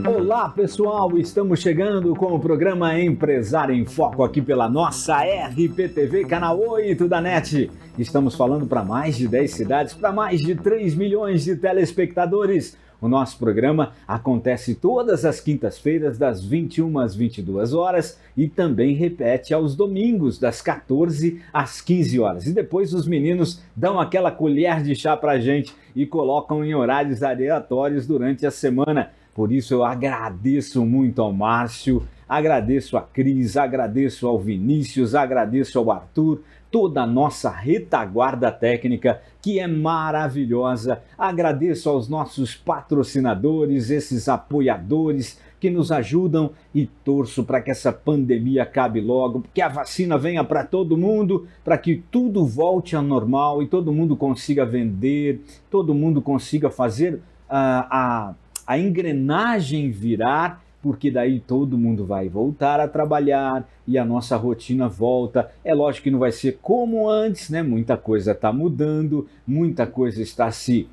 Olá pessoal, estamos chegando com o programa Empresário em Foco aqui pela nossa RPTV, canal 8 da NET. Estamos falando para mais de 10 cidades, para mais de 3 milhões de telespectadores. O nosso programa acontece todas as quintas-feiras das 21 às 22 horas e também repete aos domingos das 14 às 15 horas. E depois os meninos dão aquela colher de chá para a gente e colocam em horários aleatórios durante a semana. Por isso eu agradeço muito ao Márcio, agradeço a Cris, agradeço ao Vinícius, agradeço ao Arthur, toda a nossa retaguarda técnica que é maravilhosa. Agradeço aos nossos patrocinadores, esses apoiadores que nos ajudam e torço para que essa pandemia acabe logo, que a vacina venha para todo mundo, para que tudo volte ao normal e todo mundo consiga vender, todo mundo consiga fazer a engrenagem virar, porque daí todo mundo vai voltar a trabalhar e a nossa rotina volta. É lógico que não vai ser como antes, né? Muita coisa está mudando, muita coisa está se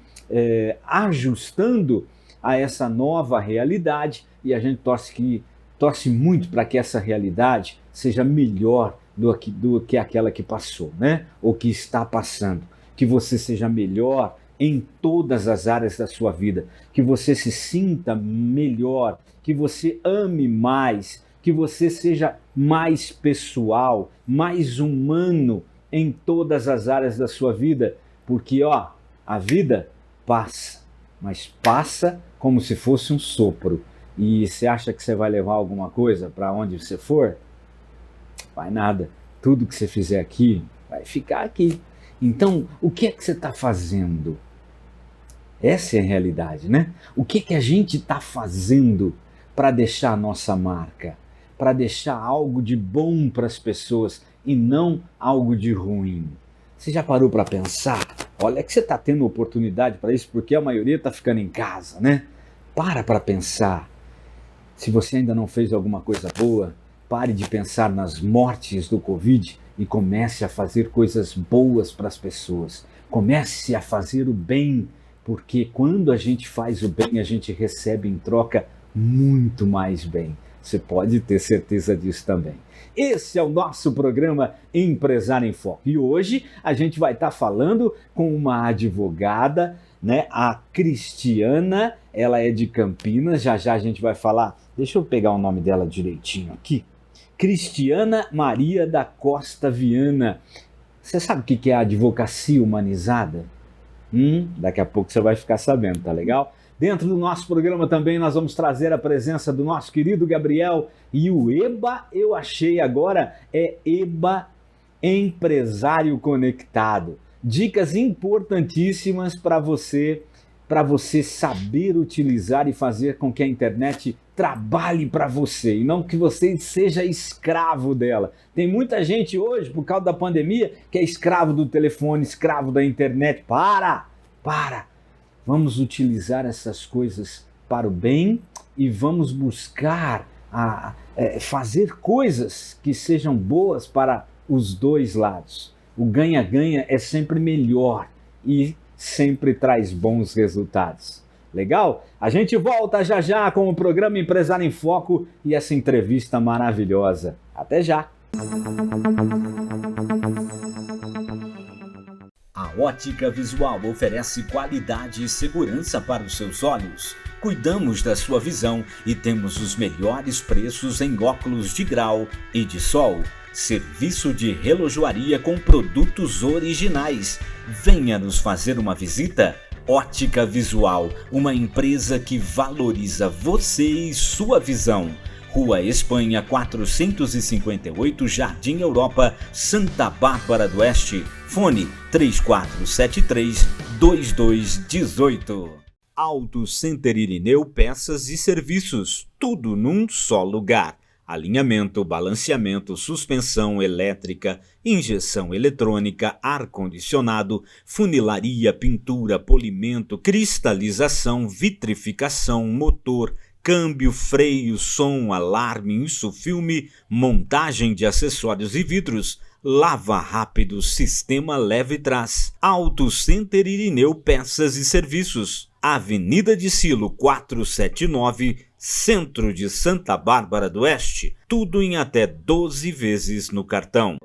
ajustando a essa nova realidade e a gente torce muito para que essa realidade seja melhor do que aquela que passou, né? Ou que está passando. Que você seja melhor em todas as áreas da sua vida, que você se sinta melhor, que você ame mais, que você seja mais pessoal, mais humano em todas as áreas da sua vida, porque a vida passa, mas passa como se fosse um sopro. E você acha que você vai levar alguma coisa para onde você for? Vai nada. Tudo que você fizer aqui vai ficar aqui. Então, o que é que você está fazendo? Essa é a realidade, né? O que a gente está fazendo para deixar a nossa marca? Para deixar algo de bom para as pessoas e não algo de ruim? Você já parou para pensar? Olha que você está tendo oportunidade para isso, porque a maioria está ficando em casa, né? Para pensar. Se você ainda não fez alguma coisa boa, pare de pensar nas mortes do Covid e comece a fazer coisas boas para as pessoas. Comece a fazer o bem, porque quando a gente faz o bem, a gente recebe em troca muito mais bem. Você pode ter certeza disso também. Esse é o nosso programa Empresário em Foco. E hoje a gente vai estar falando com uma advogada, né? A Cristiana, ela é de Campinas, já a gente vai falar. Deixa eu pegar o nome dela direitinho aqui. Cristiana Maria da Costa Viana. Você sabe o que é a advocacia humanizada? Daqui a pouco você vai ficar sabendo, tá legal? Dentro do nosso programa também nós vamos trazer a presença do nosso querido Gabriel e o EBA, eu achei agora, é EBA Empresário Conectado. Dicas importantíssimas para você saber utilizar e fazer com que a internet trabalhe para você e não que você seja escravo dela. Tem muita gente hoje, por causa da pandemia, que é escravo do telefone, escravo da internet. Para! Vamos utilizar essas coisas para o bem e vamos buscar fazer coisas que sejam boas para os dois lados. O ganha-ganha é sempre melhor e sempre traz bons resultados. Legal? A gente volta já com o programa Empresário em Foco e essa entrevista maravilhosa. Até já! A Ótica Visual oferece qualidade e segurança para os seus olhos. Cuidamos da sua visão e temos os melhores preços em óculos de grau e de sol. Serviço de relojoaria com produtos originais. Venha nos fazer uma visita. Ótica Visual, uma empresa que valoriza você e sua visão. Rua Espanha 458, Jardim Europa, Santa Bárbara do Oeste. Fone 3473-2218. Auto Center Irineu Peças e Serviços. Tudo num só lugar. Alinhamento, balanceamento, suspensão elétrica, injeção eletrônica, ar-condicionado, funilaria, pintura, polimento, cristalização, vitrificação, motor, câmbio, freio, som, alarme, insufilme, montagem de acessórios e vidros, Lava Rápido Sistema Leve Trás, Auto Center Irineu Peças e Serviços, Avenida de Silo 479, Centro de Santa Bárbara do Oeste, tudo em até 12 vezes no cartão.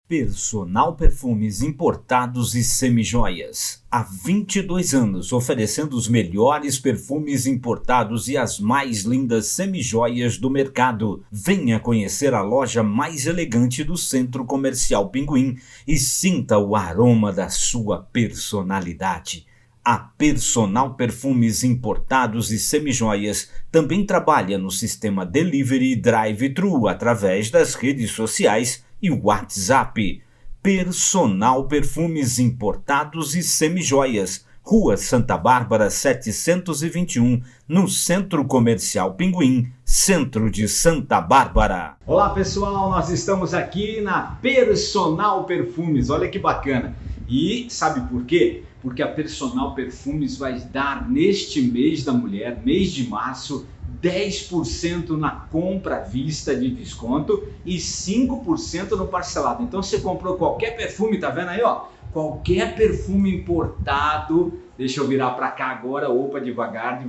Personal Perfumes Importados e Semijoias. Há 22 anos oferecendo os melhores perfumes importados e as mais lindas semijoias do mercado. Venha conhecer a loja mais elegante do Centro Comercial Pinguim e sinta o aroma da sua personalidade. A Personal Perfumes Importados e Semijoias também trabalha no sistema Delivery e Drive-Thru através das redes sociais e o WhatsApp. Personal Perfumes Importados e Semijoias, Rua Santa Bárbara 721, no Centro Comercial Pinguim, centro de Santa Bárbara. Olá pessoal, nós estamos aqui na Personal Perfumes, olha que bacana. E sabe por quê? Porque a Personal Perfumes vai dar neste mês da mulher, mês de março, 10% na compra à vista de desconto e 5% no parcelado. Então você comprou qualquer perfume, tá vendo aí, ó? Qualquer perfume importado, deixa eu virar para cá agora, opa, devagar,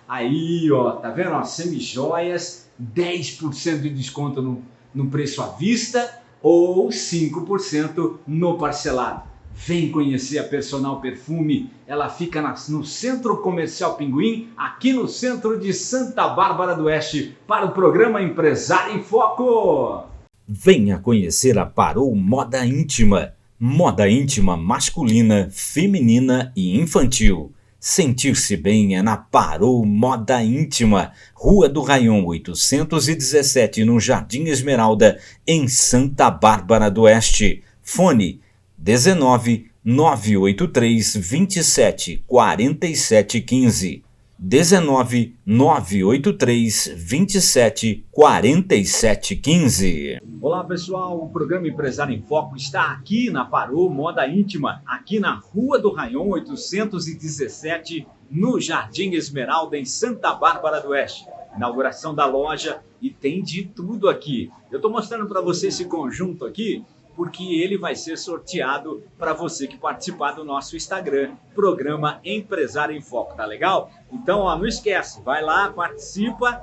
aí, ó, tá vendo, ó, semijoias, 10% de desconto no preço à vista ou 5% no parcelado. Vem conhecer a Personal Perfume, ela fica no Centro Comercial Pinguim, aqui no centro de Santa Bárbara do Oeste, para o programa Empresário em Foco. Venha conhecer a Parou Moda Íntima, moda íntima masculina, feminina e infantil. Sentir-se bem é na Parou Moda Íntima, Rua do Raion 817, no Jardim Esmeralda, em Santa Bárbara do Oeste. Fone 19 983 27 47 15. 19 983 27 47 15. Olá pessoal, o programa Empresário em Foco está aqui na Parou Moda Íntima, aqui na Rua do Raion 817, no Jardim Esmeralda, em Santa Bárbara do Oeste. Inauguração da loja e tem de tudo aqui. Eu estou mostrando para você esse conjunto aqui, porque ele vai ser sorteado para você que participar do nosso Instagram, programa Empresário em Foco, tá legal? Então, ó, não esquece, vai lá, participa,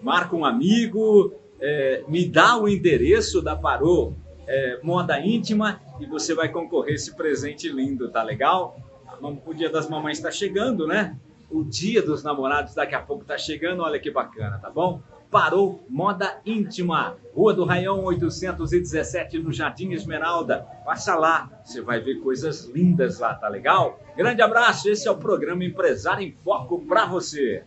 marca um amigo, me dá o endereço da Parou Moda Íntima e você vai concorrer a esse presente lindo, tá legal? O Dia das Mamães está chegando, né? O Dia dos Namorados daqui a pouco está chegando, olha que bacana, tá bom? Parou Moda Íntima, Rua do Raião 817, no Jardim Esmeralda. Passa lá, você vai ver coisas lindas lá, tá legal? Grande abraço, esse é o programa Empresário em Foco para você.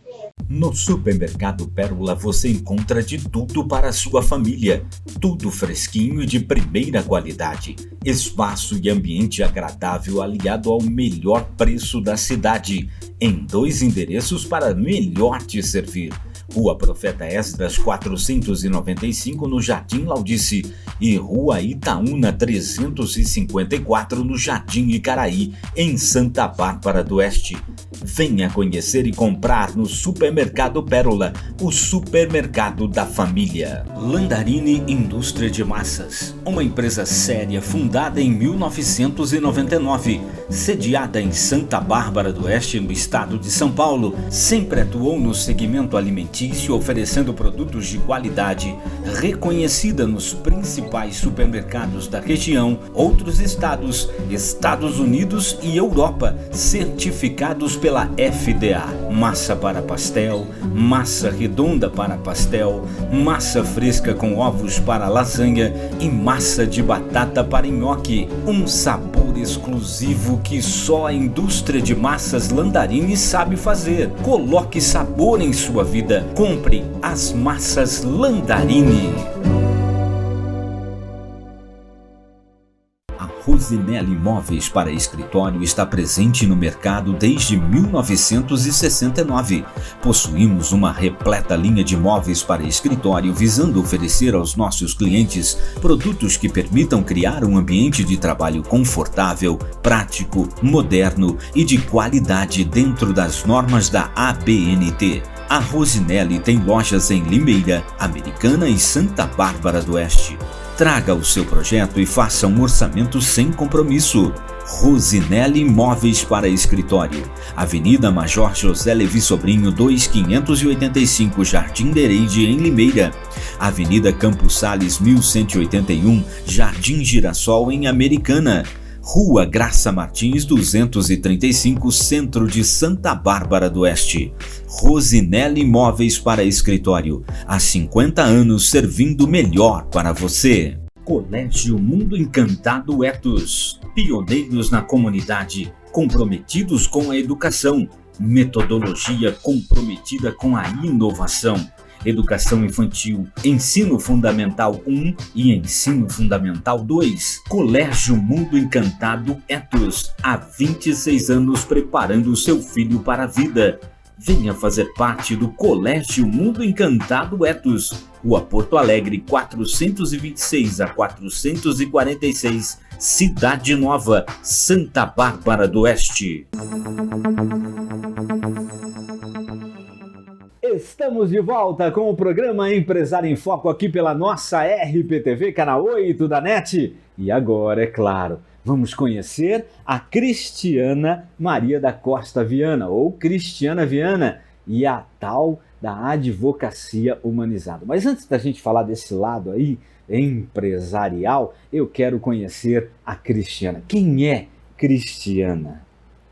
No Supermercado Pérola você encontra de tudo para a sua família. Tudo fresquinho e de primeira qualidade. Espaço e ambiente agradável aliado ao melhor preço da cidade. Em 2 endereços para melhor te servir. Rua Profeta Esdras 495, no Jardim Laudice, e Rua Itaúna 354, no Jardim Icaraí, em Santa Bárbara do Oeste. Venha conhecer e comprar no Supermercado Pérola, o supermercado da família. Landarini Indústria de Massas, uma empresa séria fundada em 1999, sediada em Santa Bárbara do Oeste, no estado de São Paulo, sempre atuou no segmento alimentício, oferecendo produtos de qualidade, reconhecida nos principais supermercados da região, outros estados, Estados Unidos e Europa, certificados pela FDA. Massa para pastel, massa redonda para pastel, massa fresca com ovos para lasanha e massa de batata para nhoque. Um sabor exclusivo que só a indústria de massas Landarini sabe fazer. Coloque sabor em sua vida. Compre as massas Landarini. Rosinelli Móveis para Escritório está presente no mercado desde 1969. Possuímos uma repleta linha de móveis para escritório visando oferecer aos nossos clientes produtos que permitam criar um ambiente de trabalho confortável, prático, moderno e de qualidade dentro das normas da ABNT. A Rosinelli tem lojas em Limeira, Americana e Santa Bárbara do Oeste. Traga o seu projeto e faça um orçamento sem compromisso. Rosinelli Móveis para Escritório, Avenida Major José Levi Sobrinho 2585, Jardim Dereide, em Limeira. Avenida Campos Sales 1181, Jardim Girassol, em Americana. Rua Graça Martins 235, Centro de Santa Bárbara do Oeste. Rosinelli Móveis para Escritório, há 50 anos servindo melhor para você. Colégio Mundo Encantado Etos, pioneiros na comunidade, comprometidos com a educação, metodologia comprometida com a inovação. Educação Infantil, Ensino Fundamental 1 e Ensino Fundamental 2. Colégio Mundo Encantado Etos, há 26 anos preparando seu filho para a vida. Venha fazer parte do Colégio Mundo Encantado Etos, Rua Porto Alegre 426 a 446, Cidade Nova, Santa Bárbara do Oeste. Estamos de volta com o programa Empresário em Foco aqui pela nossa RPTV, canal 8 da NET. E agora, é claro, vamos conhecer a Cristiana Maria da Costa Viana, ou Cristiana Viana, e a tal da advocacia humanizada. Mas antes da gente falar desse lado aí, empresarial, eu quero conhecer a Cristiana. Quem é Cristiana?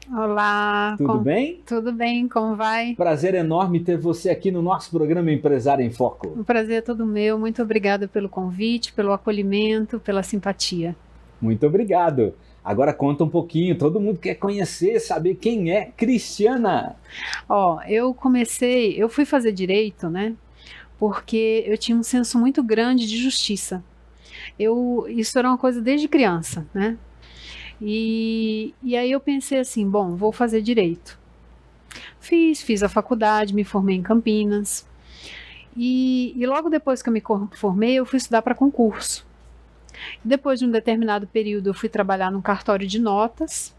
Olá, Tudo bem? Tudo bem, como vai? Prazer enorme ter você aqui no nosso programa Empresário em Foco. O prazer é todo meu, muito obrigada pelo convite, pelo acolhimento, pela simpatia. Muito obrigado. Agora conta um pouquinho, todo mundo quer conhecer, saber quem é Cristiana. Eu fui fazer direito, né? Porque eu tinha um senso muito grande de justiça. Isso era uma coisa desde criança, né? E aí eu pensei assim, bom, vou fazer direito. Fiz a faculdade, me formei em Campinas. E logo depois que eu me formei, eu fui estudar para concurso. Depois de um determinado período, eu fui trabalhar num cartório de notas.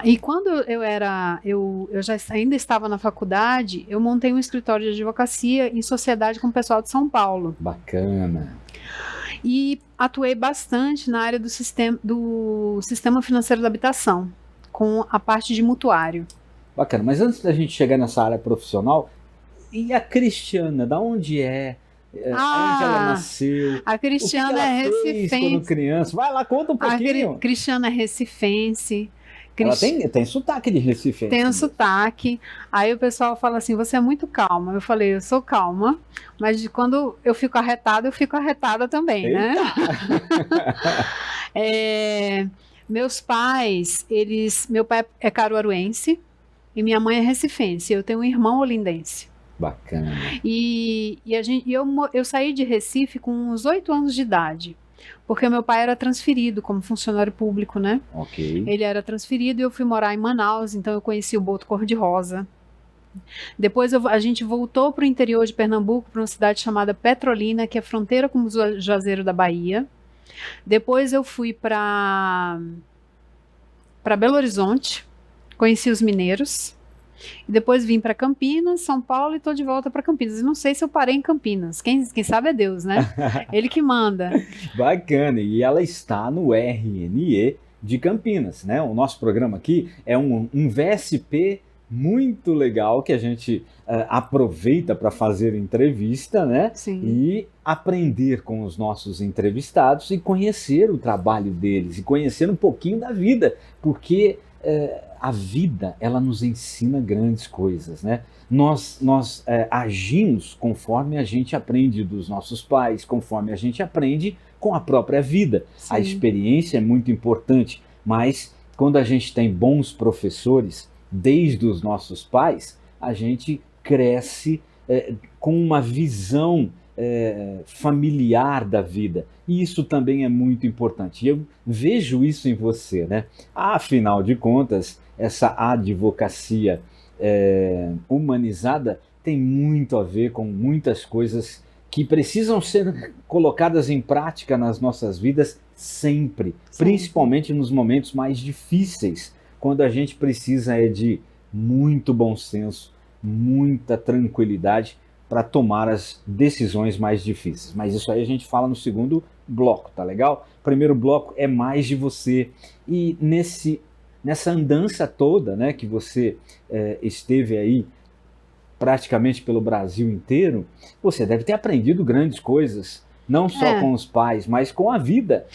E quando eu ainda estava na faculdade, eu montei um escritório de advocacia em sociedade com o pessoal de São Paulo. Bacana. E atuei bastante na área do sistema financeiro da habitação, com a parte de mutuário. Bacana, mas antes da gente chegar nessa área profissional, e a Cristiana, da onde é? Onde ela nasceu? A Cristiana é recifense. Quando criança? Vai lá, conta um pouquinho. A Cristiana é recifense. Ela tem sotaque de recifense. Tem um sotaque. Aí o pessoal fala assim, você é muito calma. Eu falei, eu sou calma, mas quando eu fico arretada também, Eita. né? Meus pais, meu pai é caruaruense e minha mãe é recifense. Eu tenho um irmão olindense. Bacana. E eu saí de Recife com uns 8 anos de idade. Porque meu pai era transferido como funcionário público, né? Ok. Ele era transferido e eu fui morar em Manaus, então eu conheci o Boto Cor-de-Rosa. Depois a gente voltou para o interior de Pernambuco, para uma cidade chamada Petrolina, que é fronteira com o Juazeiro da Bahia. Depois eu fui para Belo Horizonte, conheci os mineiros. E depois vim para Campinas, São Paulo e estou de volta para Campinas. E não sei se eu parei em Campinas. Quem sabe é Deus, né? Ele que manda. Bacana. E ela está no RNE de Campinas, né? O nosso programa aqui é um VSP muito legal que a gente aproveita para fazer entrevista, né? Sim. E aprender com os nossos entrevistados e conhecer o trabalho deles e conhecer um pouquinho da vida, porque a vida, ela nos ensina grandes coisas, né? Nós agimos conforme a gente aprende dos nossos pais, conforme a gente aprende com a própria vida. Sim. A experiência é muito importante, mas quando a gente tem bons professores, desde os nossos pais, a gente cresce com uma visão familiar da vida. E isso também é muito importante. E eu vejo isso em você, né? Afinal de contas, essa advocacia humanizada tem muito a ver com muitas coisas que precisam ser colocadas em prática nas nossas vidas sempre, Sim. principalmente nos momentos mais difíceis, quando a gente precisa de muito bom senso, muita tranquilidade para tomar as decisões mais difíceis. Mas isso aí a gente fala no segundo bloco, tá legal? O primeiro bloco é mais de você. E nessa andança toda, né, que você esteve aí praticamente pelo Brasil inteiro, você deve ter aprendido grandes coisas, não só com os pais, mas com a vida.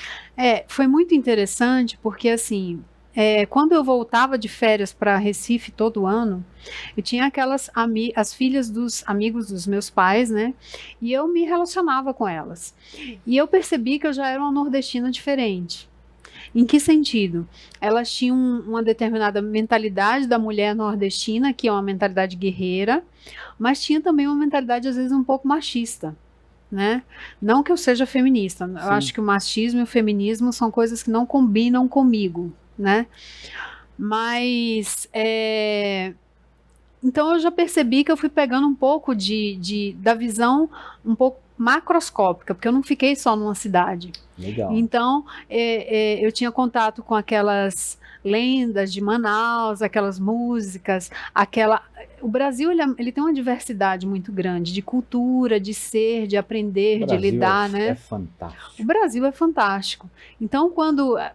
Foi muito interessante porque, assim, quando eu voltava de férias para Recife todo ano, eu tinha as filhas dos amigos dos meus pais, né? E eu me relacionava com elas. E eu percebi que eu já era uma nordestina diferente. Em que sentido? Elas tinham uma determinada mentalidade da mulher nordestina, que é uma mentalidade guerreira, mas tinha também uma mentalidade, às vezes, um pouco machista, né? Não que eu seja feminista, eu acho que o machismo e o feminismo são coisas que não combinam comigo, né? Mas, então eu já percebi que eu fui pegando um pouco da visão um pouco macroscópica, porque eu não fiquei só numa cidade. Legal. Então, eu tinha contato com aquelas lendas de Manaus, aquelas músicas, o Brasil ele tem uma diversidade muito grande de cultura, de ser, de aprender, de lidar, né? É fantástico. O Brasil é fantástico. Então,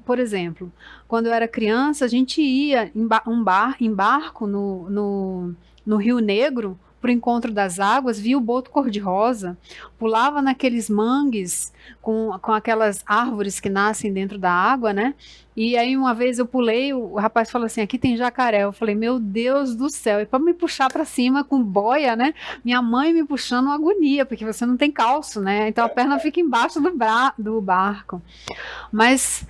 por exemplo, quando eu era criança, a gente ia em barco no Rio Negro para o encontro das águas, via o boto cor-de-rosa, pulava naqueles mangues com aquelas árvores que nascem dentro da água, né? E aí uma vez eu pulei, o rapaz falou assim, aqui tem jacaré. Eu falei, meu Deus do céu, e para me puxar para cima com boia, né? Minha mãe me puxando uma agonia, porque você não tem calço, né? Então a perna fica embaixo do barco. Mas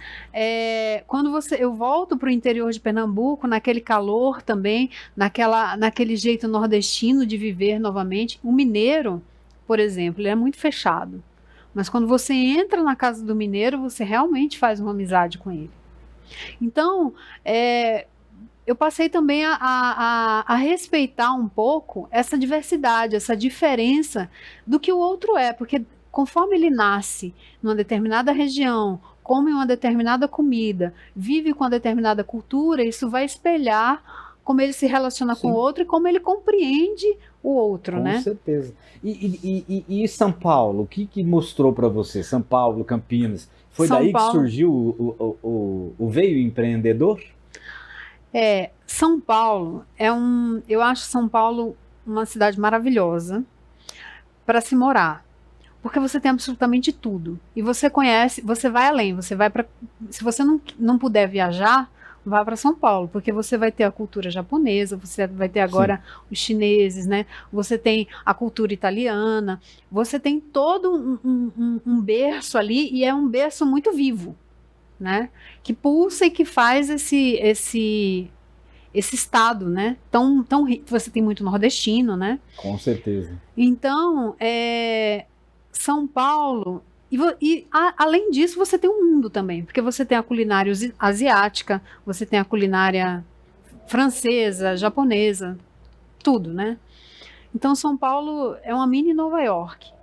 quando eu volto para o interior de Pernambuco, naquele calor também, naquele jeito nordestino de viver novamente, o mineiro, por exemplo, ele é muito fechado. Mas quando você entra na casa do mineiro, você realmente faz uma amizade com ele. Então, eu passei também a respeitar um pouco essa diversidade, essa diferença do que o outro é, porque conforme ele nasce numa determinada região, come uma determinada comida, vive com uma determinada cultura, isso vai espelhar como ele se relaciona com o outro e como ele compreende o outro, né? Com certeza. E São Paulo, o que mostrou para você? São Paulo, Campinas, foi daí que surgiu o veio empreendedor? São Paulo eu acho São Paulo uma cidade maravilhosa para se morar, porque você tem absolutamente tudo e você conhece, você vai além, se você não puder viajar, vá para São Paulo, porque você vai ter a cultura japonesa, você vai ter agora os chineses, né? Você tem a cultura italiana, você tem todo um berço ali, e é um berço muito vivo, né? Que pulsa e que faz esse estado, né? Tão rico. Você tem muito nordestino, né? Com certeza. Então, São Paulo... além disso, você tem um mundo também, porque você tem a culinária asiática, você tem a culinária francesa, japonesa, tudo, né? Então, São Paulo é uma mini Nova York,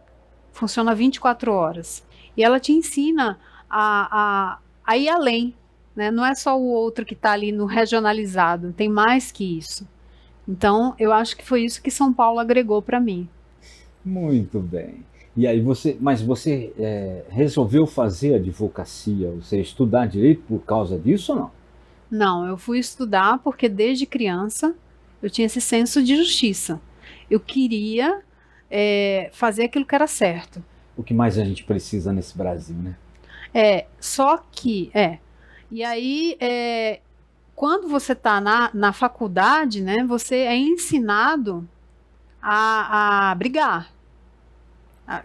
funciona 24 horas, e ela te ensina a ir além, né? Não é só o outro que está ali no regionalizado, tem mais que isso. Então, eu acho que foi isso que São Paulo agregou para mim. Muito bem. E aí você resolveu fazer advocacia, você estudar direito por causa disso ou não? Não, eu fui estudar porque desde criança eu tinha esse senso de justiça. Eu queria fazer aquilo que era certo. O que mais a gente precisa nesse Brasil, né? E aí, quando você está na faculdade, né, você é ensinado a brigar.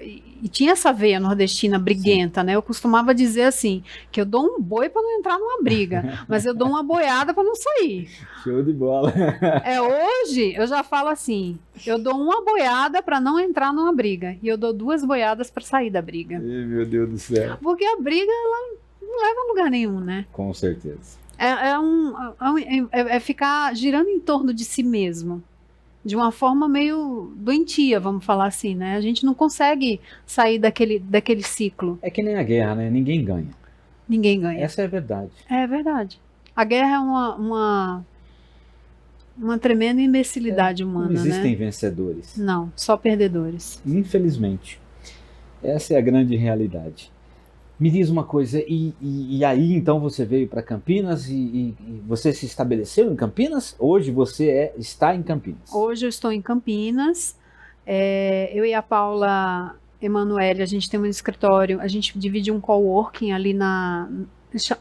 E tinha essa veia nordestina briguenta, né? Eu costumava dizer assim, que eu dou um boi para não entrar numa briga, mas eu dou uma boiada para não sair. Show de bola. Hoje eu já falo assim, eu dou uma boiada para não entrar numa briga e eu dou 2 boiadas para sair da briga. Ei, meu Deus do céu. Porque a briga, ela não leva a lugar nenhum, né? Com certeza. É ficar girando em torno de si mesmo. De uma forma meio doentia, vamos falar assim, né? A gente não consegue sair daquele ciclo. É que nem a guerra, né? Ninguém ganha. Ninguém ganha. Essa é a verdade. É verdade. A guerra é uma tremenda imbecilidade humana, não existem né? vencedores. Não, só perdedores. Infelizmente. Essa é a grande realidade. Me diz uma coisa, e aí então você veio para Campinas e você se estabeleceu em Campinas? Hoje você está em Campinas? Hoje eu estou em Campinas. Eu e a Paula Emanuele, a gente tem um escritório, a gente divide um coworking ali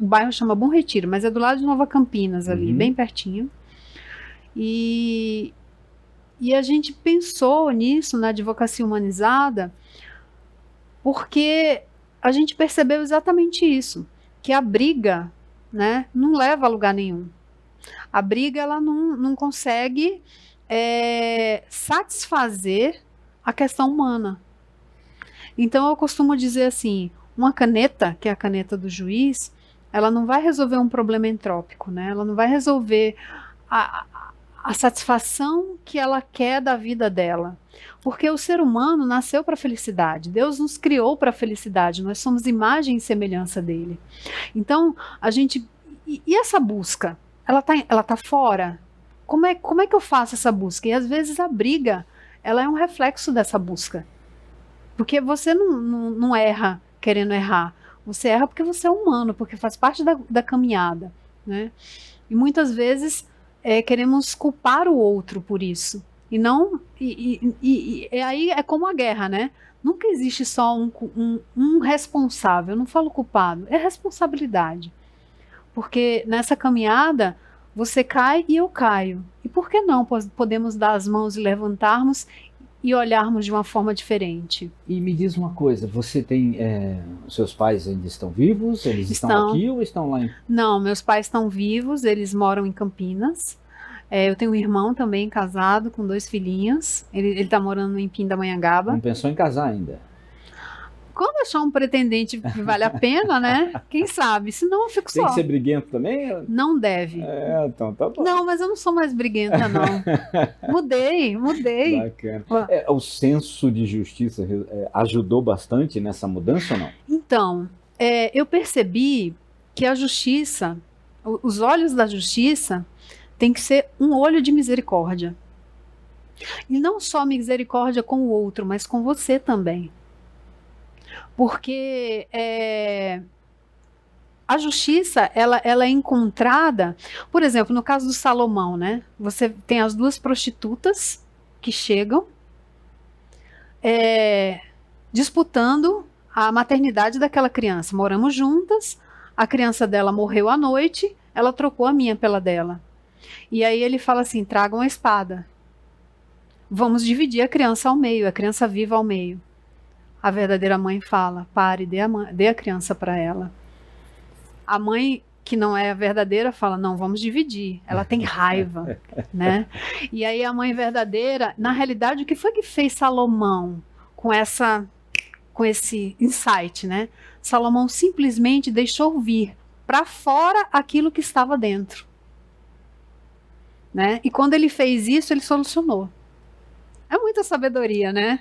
o bairro chama Bom Retiro, mas é do lado de Nova Campinas ali, bem pertinho. E a gente pensou nisso, na advocacia humanizada, porque a gente percebeu exatamente isso, que a briga, né, não leva a lugar nenhum. A briga, ela não consegue satisfazer a questão humana. Então, eu costumo dizer assim, uma caneta, que é a caneta do juiz, ela não vai resolver um problema entrópico, né? Ela não vai resolver a satisfação que ela quer da vida dela. Porque o ser humano nasceu para a felicidade. Deus nos criou para a felicidade. Nós somos imagem e semelhança dele. Então, a gente... E essa busca? Ela tá fora? Como é que eu faço essa busca? E às vezes a briga, ela é um reflexo dessa busca. Porque você não erra querendo errar. Você erra porque você é humano, porque faz parte da caminhada, né? E muitas vezes queremos culpar o outro por isso. E não. E aí é como a guerra, né? Nunca existe só um responsável. Eu não falo culpado, é responsabilidade. Porque nessa caminhada você cai e eu caio. E por que não podemos dar as mãos e levantarmos e olharmos de uma forma diferente? E me diz uma coisa, você tem... os seus pais ainda estão vivos? Eles estão aqui ou estão lá em... Não, meus pais estão vivos, eles moram em Campinas. Eu tenho um irmão também casado com 2 filhinhos. Ele está morando em Pindamonhangaba. Não pensou em casar ainda? Quando achar um pretendente que vale a pena, né? Quem sabe? Senão eu fico só. Tem que ser briguento também? Não deve. Então tá bom. Não, mas eu não sou mais briguenta, não. Mudei. Bacana. O senso de justiça ajudou bastante nessa mudança ou não? Então, eu percebi que a justiça, os olhos da justiça, tem que ser um olho de misericórdia. E não só misericórdia com o outro, mas com você também. Porque a justiça, ela é encontrada, por exemplo, no caso do Salomão, né? Você tem as 2 prostitutas que chegam disputando a maternidade daquela criança. Moramos juntas, a criança dela morreu à noite, ela trocou a minha pela dela. E aí ele fala assim, tragam a espada. Vamos dividir a criança ao meio, a criança viva ao meio. A verdadeira mãe fala, pare, dê a criança para ela. A mãe, que não é a verdadeira, fala, não, vamos dividir. Ela tem raiva, né? E aí a mãe verdadeira, na realidade, o que foi que fez Salomão com esse insight, né? Salomão simplesmente deixou vir para fora aquilo que estava dentro. Né? E quando ele fez isso, ele solucionou. É muita sabedoria, né?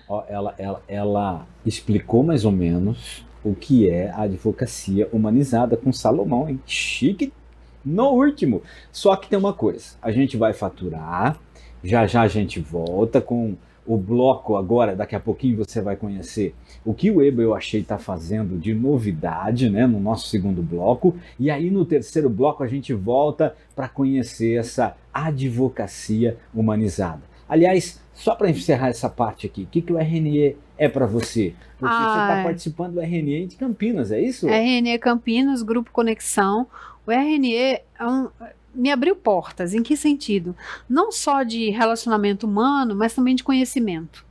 Ela explicou mais ou menos o que é a advocacia humanizada com Salomão, hein? Chique no último. Só que tem uma coisa, a gente vai faturar, já a gente volta com o bloco agora, daqui a pouquinho você vai conhecer o que o EBA Eu Achei está fazendo de novidade, né, no nosso segundo bloco, e aí no terceiro bloco a gente volta para conhecer essa advocacia humanizada. Aliás, só para encerrar essa parte aqui, o que o RNE é para você? Porque você está participando do RNE de Campinas, é isso? RNE Campinas, Grupo Conexão. O RNE me abriu portas. Em que sentido? Não só de relacionamento humano, mas também de conhecimento.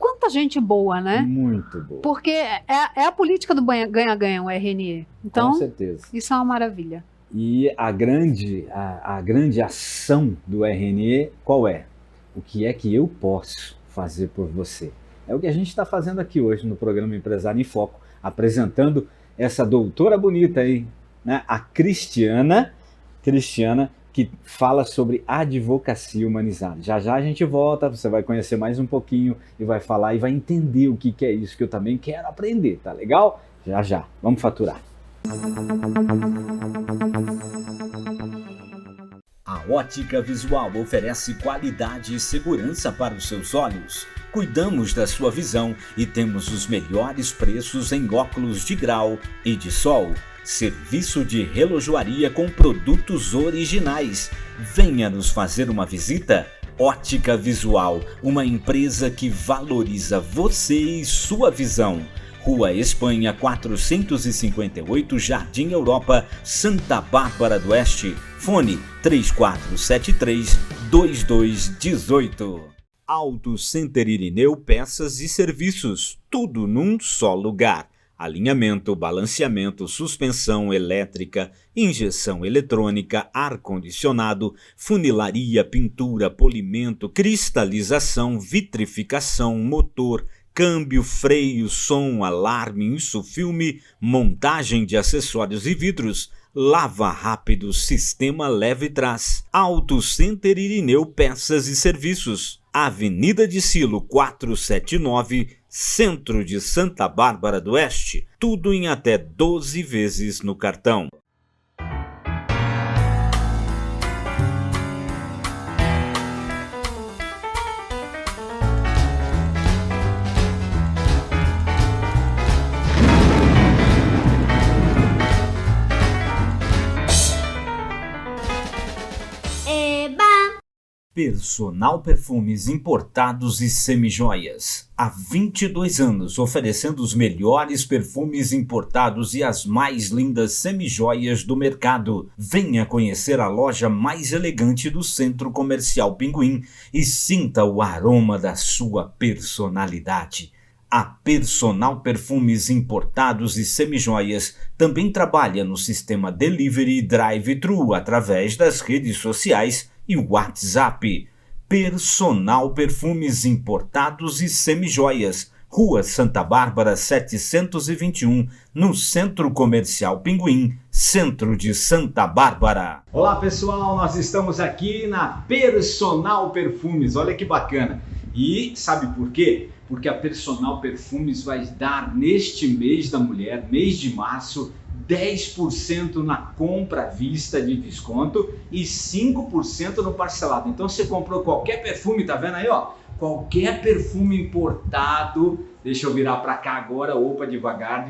quanta gente boa, né? Muito boa. Porque é a política do ganha-ganha, o RNE. Então, com certeza. Isso é uma maravilha. E a grande ação do RNE, qual é? O que é que eu posso fazer por você? É o que a gente está fazendo aqui hoje no programa Empresário em Foco, apresentando essa doutora bonita aí, né? A Cristiana, que fala sobre advocacia humanizada. Já já a gente volta, você vai conhecer mais um pouquinho e vai falar e vai entender o que é isso, que eu também quero aprender, tá legal? Já já, vamos faturar. A Ótica Visual oferece qualidade e segurança para os seus olhos. Cuidamos da sua visão e temos os melhores preços em óculos de grau e de sol. Serviço de relojoaria com produtos originais. Venha nos fazer uma visita. Ótica Visual, uma empresa que valoriza você e sua visão. Rua Espanha 458, Jardim Europa, Santa Bárbara do Oeste. Fone 3473-2218. Auto Center Irineu Peças e Serviços. Tudo num só lugar. Alinhamento, balanceamento, suspensão elétrica, injeção eletrônica, ar-condicionado, funilaria, pintura, polimento, cristalização, vitrificação, motor, câmbio, freio, som, alarme, insufilme, montagem de acessórios e vidros, lava rápido, sistema leve trás. Auto Center Irineu Peças e Serviços. Avenida de Silo 479, Centro de Santa Bárbara do Oeste. Tudo em até 12 vezes no cartão. Personal Perfumes Importados e Semijoias. Há 22 anos oferecendo os melhores perfumes importados e as mais lindas semijoias do mercado. Venha conhecer a loja mais elegante do Centro Comercial Pinguim e sinta o aroma da sua personalidade. A Personal Perfumes Importados e Semijoias também trabalha no sistema Delivery e Drive-Thru através das redes sociais e o WhatsApp. Personal Perfumes Importados e Semijoias, Rua Santa Bárbara 721, no Centro Comercial Pinguim, centro de Santa Bárbara. Olá pessoal, nós estamos aqui na Personal Perfumes, olha que bacana. E sabe por quê? Porque a Personal Perfumes vai dar neste mês da mulher, mês de março, 10% na compra à vista de desconto e 5% no parcelado. Então você comprou qualquer perfume, tá vendo aí, ó? Qualquer perfume importado, deixa eu virar para cá agora, opa, devagar,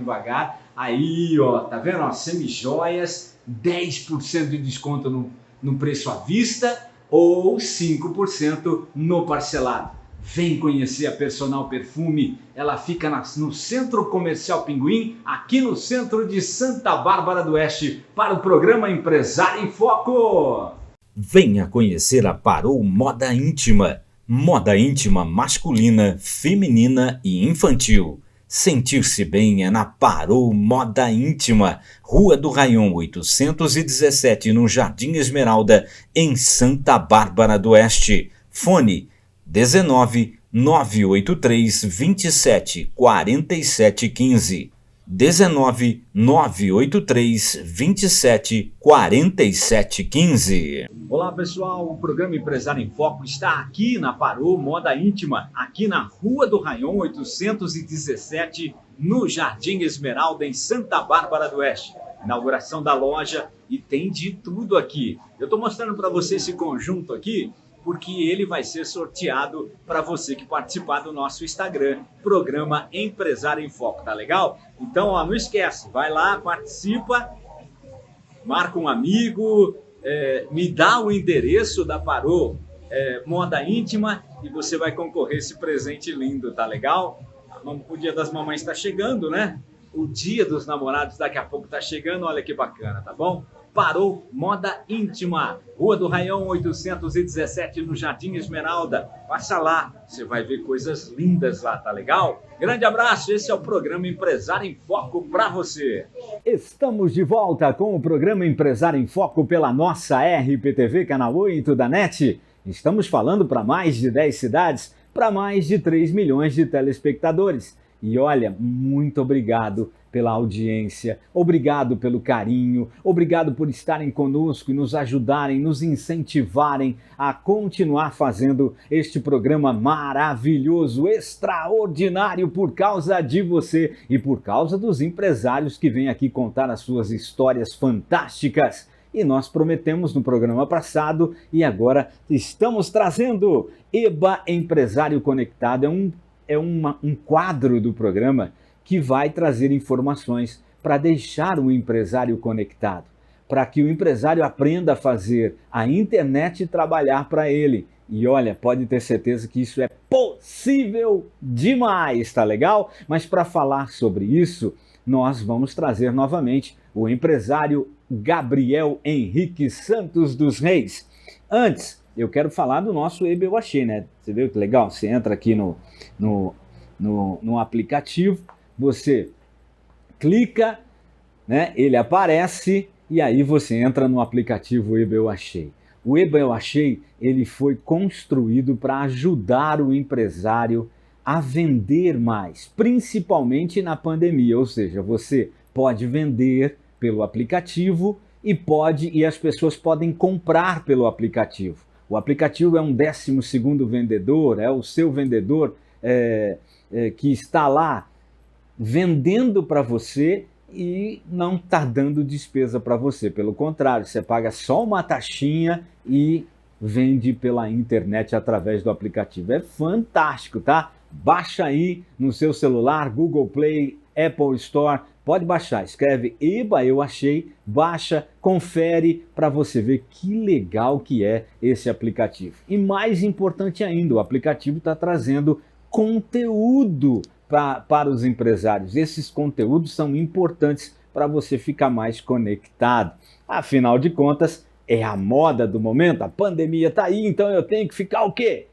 aí, ó, tá vendo, ó, semijoias, 10% de desconto no preço à vista ou 5% no parcelado. Vem conhecer a Personal Perfume, ela fica no Centro Comercial Pinguim, aqui no centro de Santa Bárbara do Oeste, para o programa Empresário em Foco. Venha conhecer a Parou Moda Íntima masculina, feminina e infantil. Sentir-se bem é na Parou Moda Íntima, Rua do Raion 817, no Jardim Esmeralda, em Santa Bárbara do Oeste. Fone 19 983 27 47 15. 19 983 27 47 15. Olá pessoal, o programa Empresário em Foco está aqui na Parou Moda Íntima, aqui na Rua do Raion 817, no Jardim Esmeralda, em Santa Bárbara do Oeste. Inauguração da loja e tem de tudo aqui. Eu estou mostrando para você esse conjunto aqui, porque ele vai ser sorteado para você que participar do nosso Instagram, programa Empresário em Foco, tá legal? Então, ó, não esquece, vai lá, participa, marca um amigo, me dá o endereço da Parou Moda Íntima e você vai concorrer esse presente lindo, tá legal? O Dia das Mamães está chegando, né? O Dia dos Namorados daqui a pouco está chegando, olha que bacana, tá bom? Parou Moda Íntima, Rua do Raião 817, no Jardim Esmeralda. Passa lá, você vai ver coisas lindas lá, tá legal? Grande abraço, esse é o programa Empresário em Foco para você. Estamos de volta com o programa Empresário em Foco pela nossa RPTV Canal 8 da NET. Estamos falando para mais de 10 cidades, para mais de 3 milhões de telespectadores. E olha, muito obrigado pela audiência, obrigado pelo carinho, obrigado por estarem conosco e nos ajudarem, nos incentivarem a continuar fazendo este programa maravilhoso, extraordinário por causa de você e por causa dos empresários que vêm aqui contar as suas histórias fantásticas. E nós prometemos no programa passado e agora estamos trazendo EBA Empresário Conectado. É um quadro do programa que vai trazer informações para deixar o empresário conectado, para que o empresário aprenda a fazer a internet trabalhar para ele. E olha, pode ter certeza que isso é possível demais, tá legal? Mas para falar sobre isso, nós vamos trazer novamente o empresário Gabriel Henrique Santos dos Reis. Antes, eu quero falar do nosso EBA Eu Achei, né? Você viu que legal? Você entra aqui no aplicativo, você clica, né? Ele aparece e aí você entra no aplicativo EBA Eu Achei. O EBA Eu Achei, ele foi construído para ajudar o empresário a vender mais, principalmente na pandemia, ou seja, você pode vender pelo aplicativo e as pessoas podem comprar pelo aplicativo. O aplicativo é um 12º vendedor, é o seu vendedor que está lá vendendo para você e não está dando despesa para você. Pelo contrário, você paga só uma taxinha e vende pela internet através do aplicativo. É fantástico, tá? Baixa aí no seu celular, Google Play, Apple Store, pode baixar. Escreve EBA Eu Achei, baixa, confere para você ver que legal que é esse aplicativo. E mais importante ainda, o aplicativo está trazendo conteúdo para os empresários. Esses conteúdos são importantes para você ficar mais conectado. Afinal de contas, é a moda do momento, a pandemia está aí, então eu tenho que ficar o quê?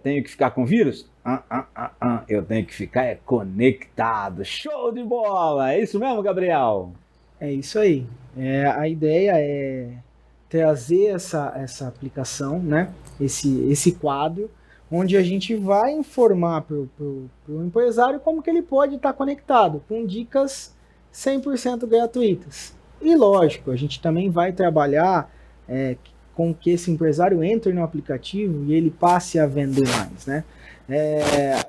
Tenho que ficar com vírus? Eu tenho que ficar conectado. Show de bola! É isso mesmo, Gabriel? É isso aí. A ideia é trazer essa aplicação, né? Esse quadro, onde a gente vai informar para o empresário como que ele pode estar conectado, com dicas 100% gratuitas. E lógico, a gente também vai trabalhar com que esse empresário entre no aplicativo e ele passe a vender mais, né?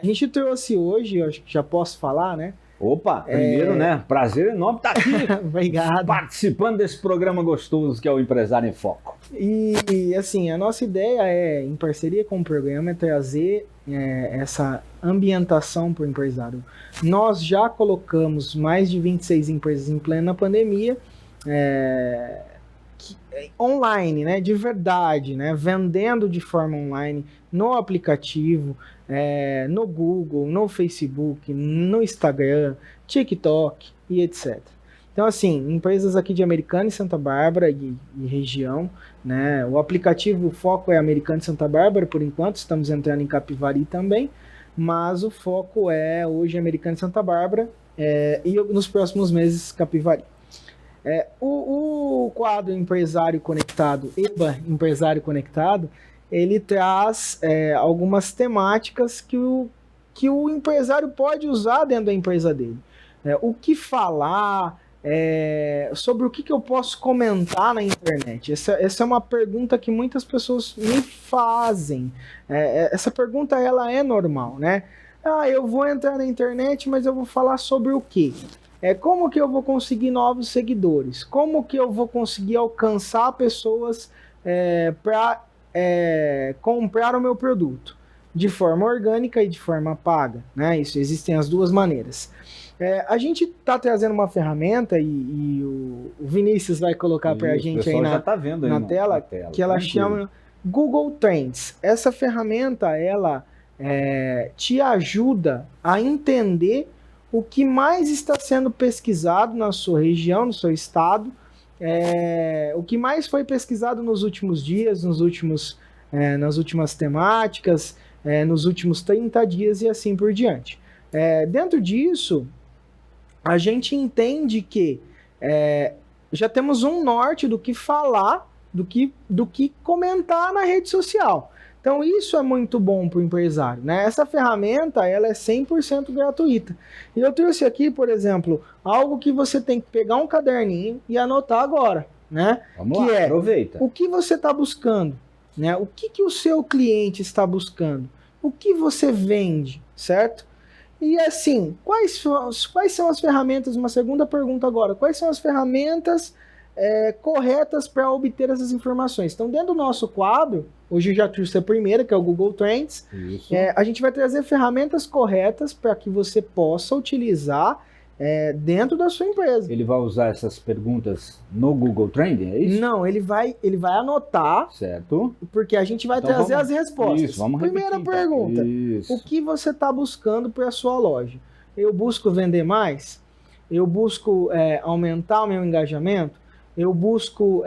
A gente trouxe hoje, eu acho que já posso falar, né? Opa, primeiro, né? Prazer enorme estar aqui. Obrigado. Participando desse programa gostoso que é o Empresário em Foco. E assim, a nossa ideia em parceria com o programa, é trazer essa ambientação para o empresário. Nós já colocamos mais de 26 empresas em plena pandemia, online, né, de verdade, né, vendendo de forma online no aplicativo, no Google, no Facebook, no Instagram, TikTok e etc. Então, assim, empresas aqui de Americana e Santa Bárbara e região, né, o aplicativo, o foco é Americana e Santa Bárbara, por enquanto, estamos entrando em Capivari também, mas o foco é hoje Americana e Santa Bárbara e nos próximos meses Capivari. O quadro Empresário Conectado, EBA Empresário Conectado, ele traz algumas temáticas que o empresário pode usar dentro da empresa dele. O que falar, sobre o que eu posso comentar na internet. Essa é uma pergunta que muitas pessoas me fazem. Essa pergunta ela é normal, né? Eu vou entrar na internet, mas eu vou falar sobre o quê? Como que eu vou conseguir novos seguidores? Como que eu vou conseguir alcançar pessoas para comprar o meu produto? De forma orgânica e de forma paga, né? Existem as duas maneiras. A gente está trazendo uma ferramenta e o Vinícius vai colocar para a gente aí na tela, que ela chama Google Trends. Essa ferramenta, ela te ajuda a entender o que mais está sendo pesquisado na sua região, no seu estado, o que mais foi pesquisado nos últimos dias, nas últimas temáticas, nos últimos 30 dias e assim por diante. Dentro disso, a gente entende que já temos um norte do que falar, do que comentar na rede social. Então, isso é muito bom para o empresário, né? Essa ferramenta, ela é 100% gratuita. E eu trouxe aqui, por exemplo, algo que você tem que pegar um caderninho e anotar agora, né? Vamos lá, aproveita. O que você está buscando, né? O que o seu cliente está buscando? O que você vende, certo? E assim, quais são as ferramentas? Uma segunda pergunta agora. Quais são as ferramentas corretas para obter essas informações? Então, dentro do nosso quadro, hoje eu já trouxe a primeira, que é o Google Trends. A gente vai trazer ferramentas corretas para que você possa utilizar dentro da sua empresa. Ele vai usar essas perguntas no Google Trends, é isso? Não, ele vai anotar. Certo. Porque a gente vai trazer as respostas. Isso, vamos Primeira repetir, pergunta. Isso. O que você está buscando para a sua loja? Eu busco vender mais? Eu busco aumentar o meu engajamento? Eu busco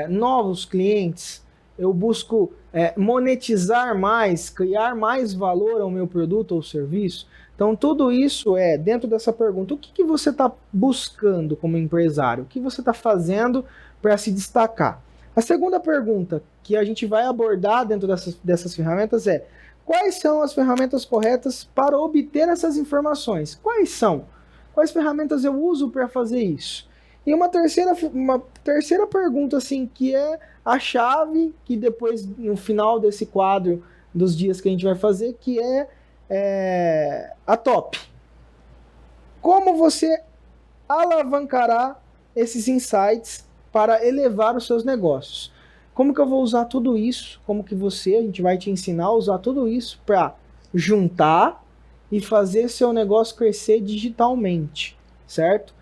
novos clientes? Eu busco monetizar mais, criar mais valor ao meu produto ou serviço? Então, tudo isso dentro dessa pergunta. O que você está buscando como empresário? O que você está fazendo para se destacar? A segunda pergunta que a gente vai abordar dentro dessas ferramentas é: quais são as ferramentas corretas para obter essas informações? Quais são? Quais ferramentas eu uso para fazer isso? E uma terceira pergunta, assim, que é a chave, que depois, no final desse quadro dos dias que a gente vai fazer, que é a top. Como você alavancará esses insights para elevar os seus negócios? Como que eu vou usar tudo isso? Como que a gente vai te ensinar a usar tudo isso para juntar e fazer seu negócio crescer digitalmente, certo?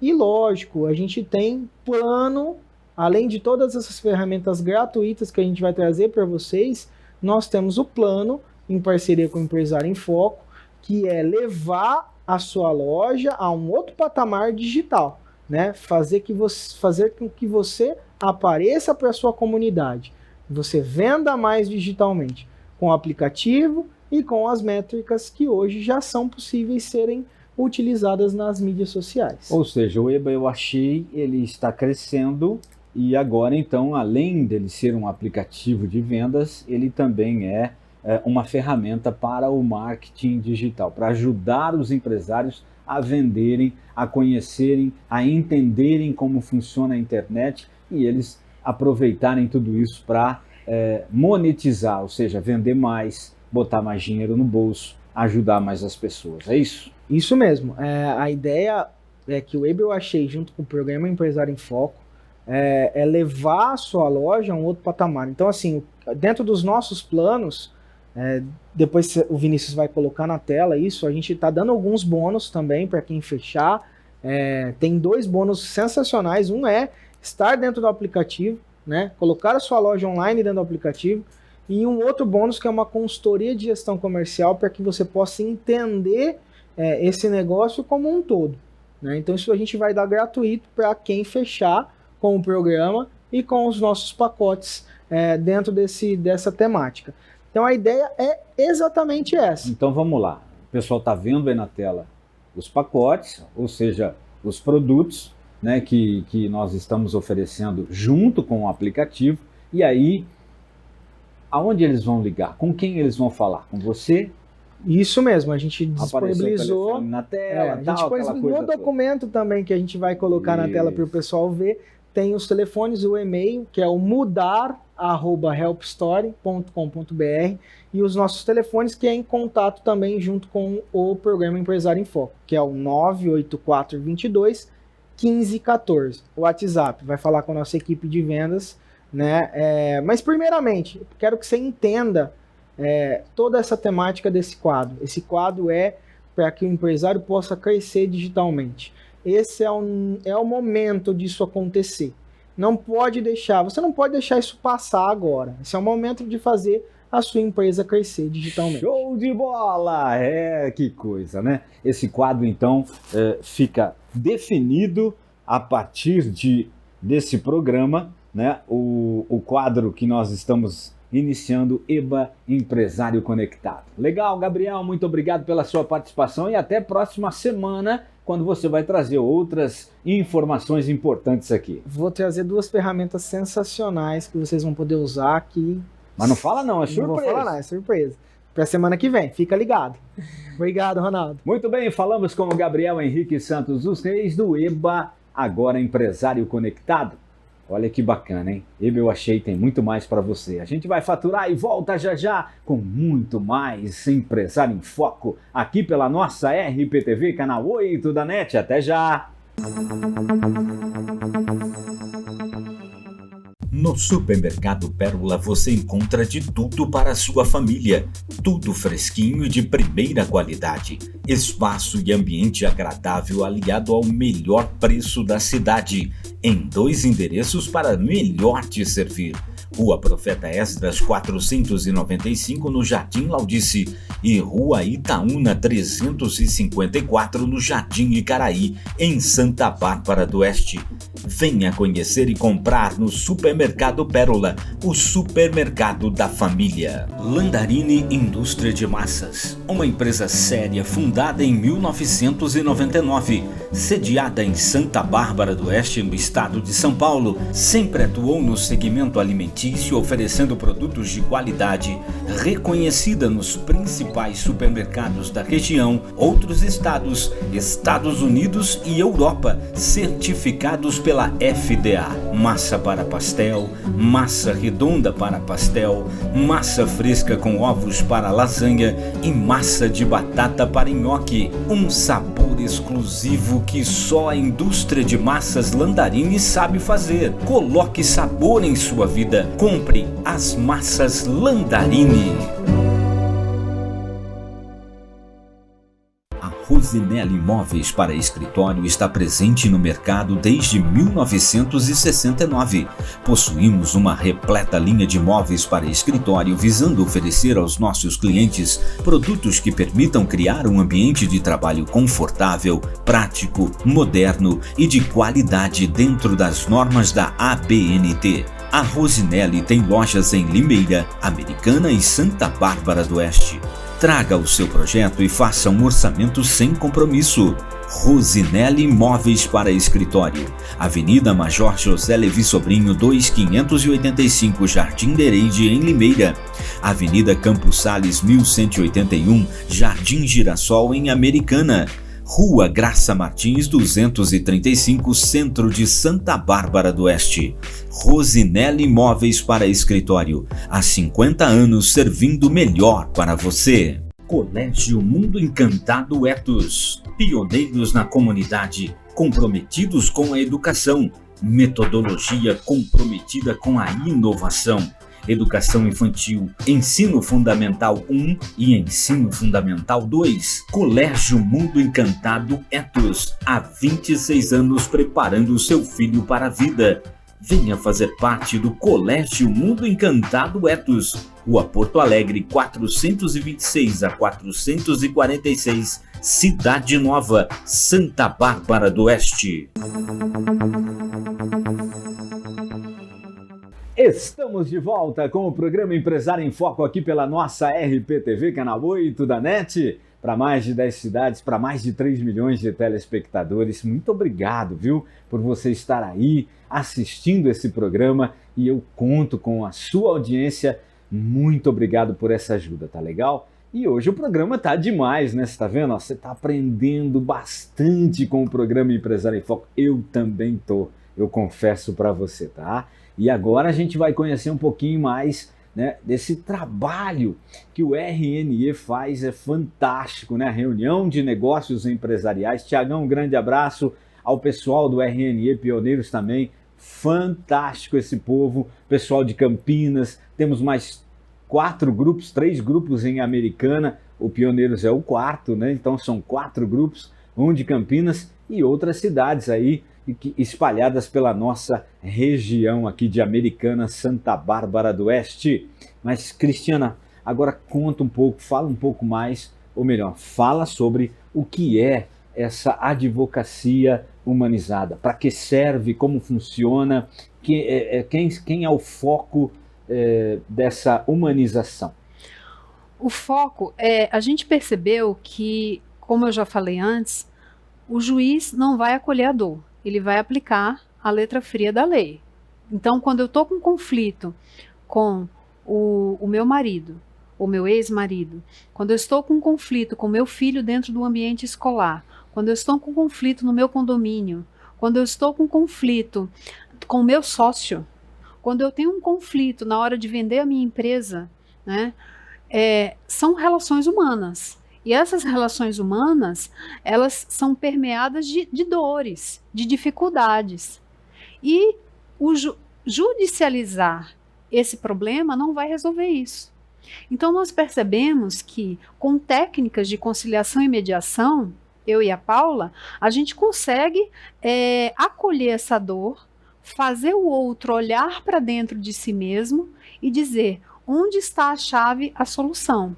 E lógico, a gente tem plano, além de todas essas ferramentas gratuitas que a gente vai trazer para vocês, nós temos o plano em parceria com o Empresário em Foco, que é levar a sua loja a um outro patamar digital, né? Fazer com que você apareça para a sua comunidade, você venda mais digitalmente, com o aplicativo e com as métricas que hoje já são possíveis serem utilizadas nas mídias sociais. Ou seja, o EBA Eu Achei, ele está crescendo e agora, então, além dele ser um aplicativo de vendas, ele também é uma ferramenta para o marketing digital, para ajudar os empresários a venderem, a conhecerem, a entenderem como funciona a internet e eles aproveitarem tudo isso para monetizar, ou seja, vender mais, botar mais dinheiro no bolso, ajudar mais as pessoas. É isso? Isso mesmo. A ideia é que o EBA Eu Achei, junto com o Programa Empresário em Foco, é levar a sua loja a um outro patamar. Então, assim, dentro dos nossos planos, depois o Vinícius vai colocar na tela isso, a gente está dando alguns bônus também para quem fechar. Tem 2 bônus sensacionais. Um é estar dentro do aplicativo, né? Colocar a sua loja online dentro do aplicativo. E um outro bônus que é uma consultoria de gestão comercial para que você possa entender esse negócio como um todo, né? Então isso a gente vai dar gratuito para quem fechar com o programa e com os nossos pacotes dentro dessa temática. Então a ideia é exatamente essa. Então vamos lá. O pessoal está vendo aí na tela os pacotes, ou seja, os produtos, né, que nós estamos oferecendo junto com o aplicativo. E aí, aonde eles vão ligar? Com quem eles vão falar? Com você? Isso mesmo, a gente disponibilizou na tela, a gente disponibilizou um documento também que a gente vai colocar na tela para o pessoal ver. Tem os telefones, o e-mail, que é o mudar@helpstory.com.br, e os nossos telefones, que é em contato também junto com o Programa Empresário em Foco, que é o 98422-1514. O WhatsApp vai falar com a nossa equipe de vendas, né? Mas primeiramente, quero que você entenda toda essa temática desse quadro. Esse quadro é para que o empresário possa crescer digitalmente. Esse é o momento disso acontecer. Você não pode deixar isso passar agora. Esse é o momento de fazer a sua empresa crescer digitalmente. Show de bola! Que coisa, né? Esse quadro, então, fica definido a partir de desse programa, né, o quadro que nós estamos iniciando, EBA Empresário Conectado. Legal, Gabriel, muito obrigado pela sua participação e até próxima semana, quando você vai trazer outras informações importantes aqui. Vou trazer 2 ferramentas sensacionais que vocês vão poder usar aqui. Mas não fala não, é surpresa. Não vou falar não, é surpresa. Para semana que vem, fica ligado. Obrigado, Ronaldo. Muito bem, falamos com o Gabriel Henrique Santos dos Reis, do EBA, agora Empresário Conectado. Olha que bacana, hein? Eu achei tem muito mais para você. A gente vai faturar e volta já já com muito mais Empresário em Foco aqui pela nossa RPTV, canal 8 da NET. Até já! No Supermercado Pérola você encontra de tudo para a sua família. Tudo fresquinho e de primeira qualidade. Espaço e ambiente agradável aliado ao melhor preço da cidade. Em 2 endereços para melhor te servir. Rua Profeta Esdras 495 no Jardim Laudice e Rua Itaúna 354 no Jardim Icaraí, em Santa Bárbara do Oeste. Venha conhecer e comprar no Supermercado Pérola, o supermercado da família. Landarini Indústria de Massas, uma empresa séria fundada em 1999, sediada em Santa Bárbara do Oeste, no estado de São Paulo, sempre atuou no segmento alimentício, oferecendo produtos de qualidade, reconhecida nos principais supermercados da região, outros estados, Estados Unidos e Europa, certificados pela FDA. Massa para pastel, massa redonda para pastel, massa fresca com ovos para lasanha e massa de batata para nhoque. Um sabor exclusivo que só a indústria de massas Landarini sabe fazer. Coloque sabor em sua vida. Compre as massas Landarini. A Rosinelli Móveis para Escritório está presente no mercado desde 1969. Possuímos uma repleta linha de móveis para escritório visando oferecer aos nossos clientes produtos que permitam criar um ambiente de trabalho confortável, prático, moderno e de qualidade dentro das normas da ABNT. A Rosinelli tem lojas em Limeira, Americana e Santa Bárbara do Oeste. Traga o seu projeto e faça um orçamento sem compromisso. Rosinelli Móveis para Escritório, Avenida Major José Levi Sobrinho 2585, Jardim Dereide, em Limeira. Avenida Campos Sales 1181, Jardim Girassol, em Americana. Rua Graça Martins 235, Centro de Santa Bárbara do Oeste. Rosinelli Móveis para Escritório, há 50 anos servindo melhor para você. Colégio Mundo Encantado Etos, pioneiros na comunidade, comprometidos com a educação, metodologia comprometida com a inovação. Educação Infantil, Ensino Fundamental 1 e Ensino Fundamental 2. Colégio Mundo Encantado Etos, há 26 anos preparando seu filho para a vida. Venha fazer parte do Colégio Mundo Encantado Etos, Rua Porto Alegre 426 a 446, Cidade Nova, Santa Bárbara do Oeste. Estamos de volta com o programa Empresário em Foco aqui pela nossa RPTV, canal 8 da NET, para mais de 10 cidades, para mais de 3 milhões de telespectadores. Muito obrigado, viu, por você estar aí assistindo esse programa e eu conto com a sua audiência. Muito obrigado por essa ajuda, tá legal? E hoje o programa tá demais, né? Você tá vendo? Você tá aprendendo bastante com o programa Empresário em Foco. Eu também tô, eu confesso para você, tá? E agora a gente vai conhecer um pouquinho mais, né, desse trabalho que o RNE faz. É fantástico, né? A reunião de negócios empresariais. Tiagão, um grande abraço ao pessoal do RNE, pioneiros também. Fantástico esse povo, pessoal de Campinas. Temos mais 4 grupos, 3 grupos em Americana. O Pioneiros é o 4º, né? Então são 4 grupos, um de Campinas e outras cidades aí espalhadas pela nossa região aqui de Americana, Santa Bárbara do Oeste. Mas, Cristiana, agora conta um pouco, fala um pouco mais, ou melhor, fala sobre o que é essa advocacia humanizada? Para que serve? Como funciona? Quem é o foco dessa humanização? O foco a gente percebeu que, como eu já falei antes, o juiz não vai acolher a dor, ele vai aplicar a letra fria da lei. Então, quando eu estou com conflito com o meu marido, o meu ex-marido, quando eu estou com conflito com meu filho dentro do ambiente escolar, quando eu estou com conflito no meu condomínio, quando eu estou com conflito com o meu sócio, quando eu tenho um conflito na hora de vender a minha empresa, né, são relações humanas. E essas relações humanas, elas são permeadas de dores, de dificuldades. E o judicializar esse problema não vai resolver isso. Então nós percebemos que com técnicas de conciliação e mediação, eu e a Paula, a gente consegue acolher essa dor, fazer o outro olhar para dentro de si mesmo e dizer onde está a chave, a solução.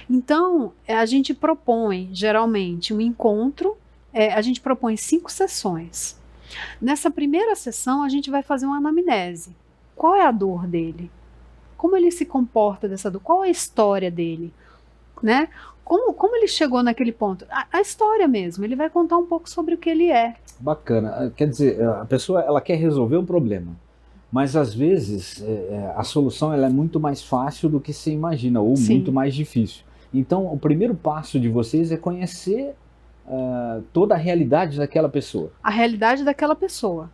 Então, a gente propõe, geralmente, um encontro, a gente propõe 5 sessões. Nessa primeira sessão, a gente vai fazer uma anamnese. Qual é a dor dele? Como ele se comporta dessa dor? Qual é a história dele? Né? Como ele chegou naquele ponto? A história mesmo, ele vai contar um pouco sobre o que ele é. Bacana. Quer dizer, a pessoa ela quer resolver um problema, mas às vezes a solução ela é muito mais fácil do que se imagina, ou Sim. muito mais difícil. Então, o primeiro passo de vocês é conhecer toda a realidade daquela pessoa. A realidade daquela pessoa.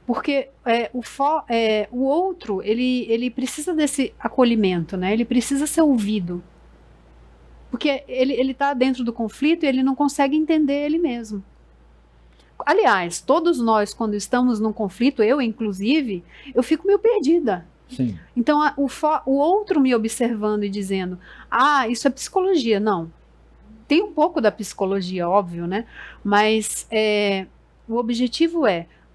Porque o outro, ele precisa desse acolhimento, né? Ele precisa ser ouvido. Porque ele está dentro do conflito e ele não consegue entender ele mesmo. Aliás, todos nós, quando estamos num conflito, eu inclusive, eu fico meio perdida. Sim. Então, o outro me observando e dizendo, isso é psicologia. Não. Tem um pouco da psicologia, óbvio, né? Mas o objetivo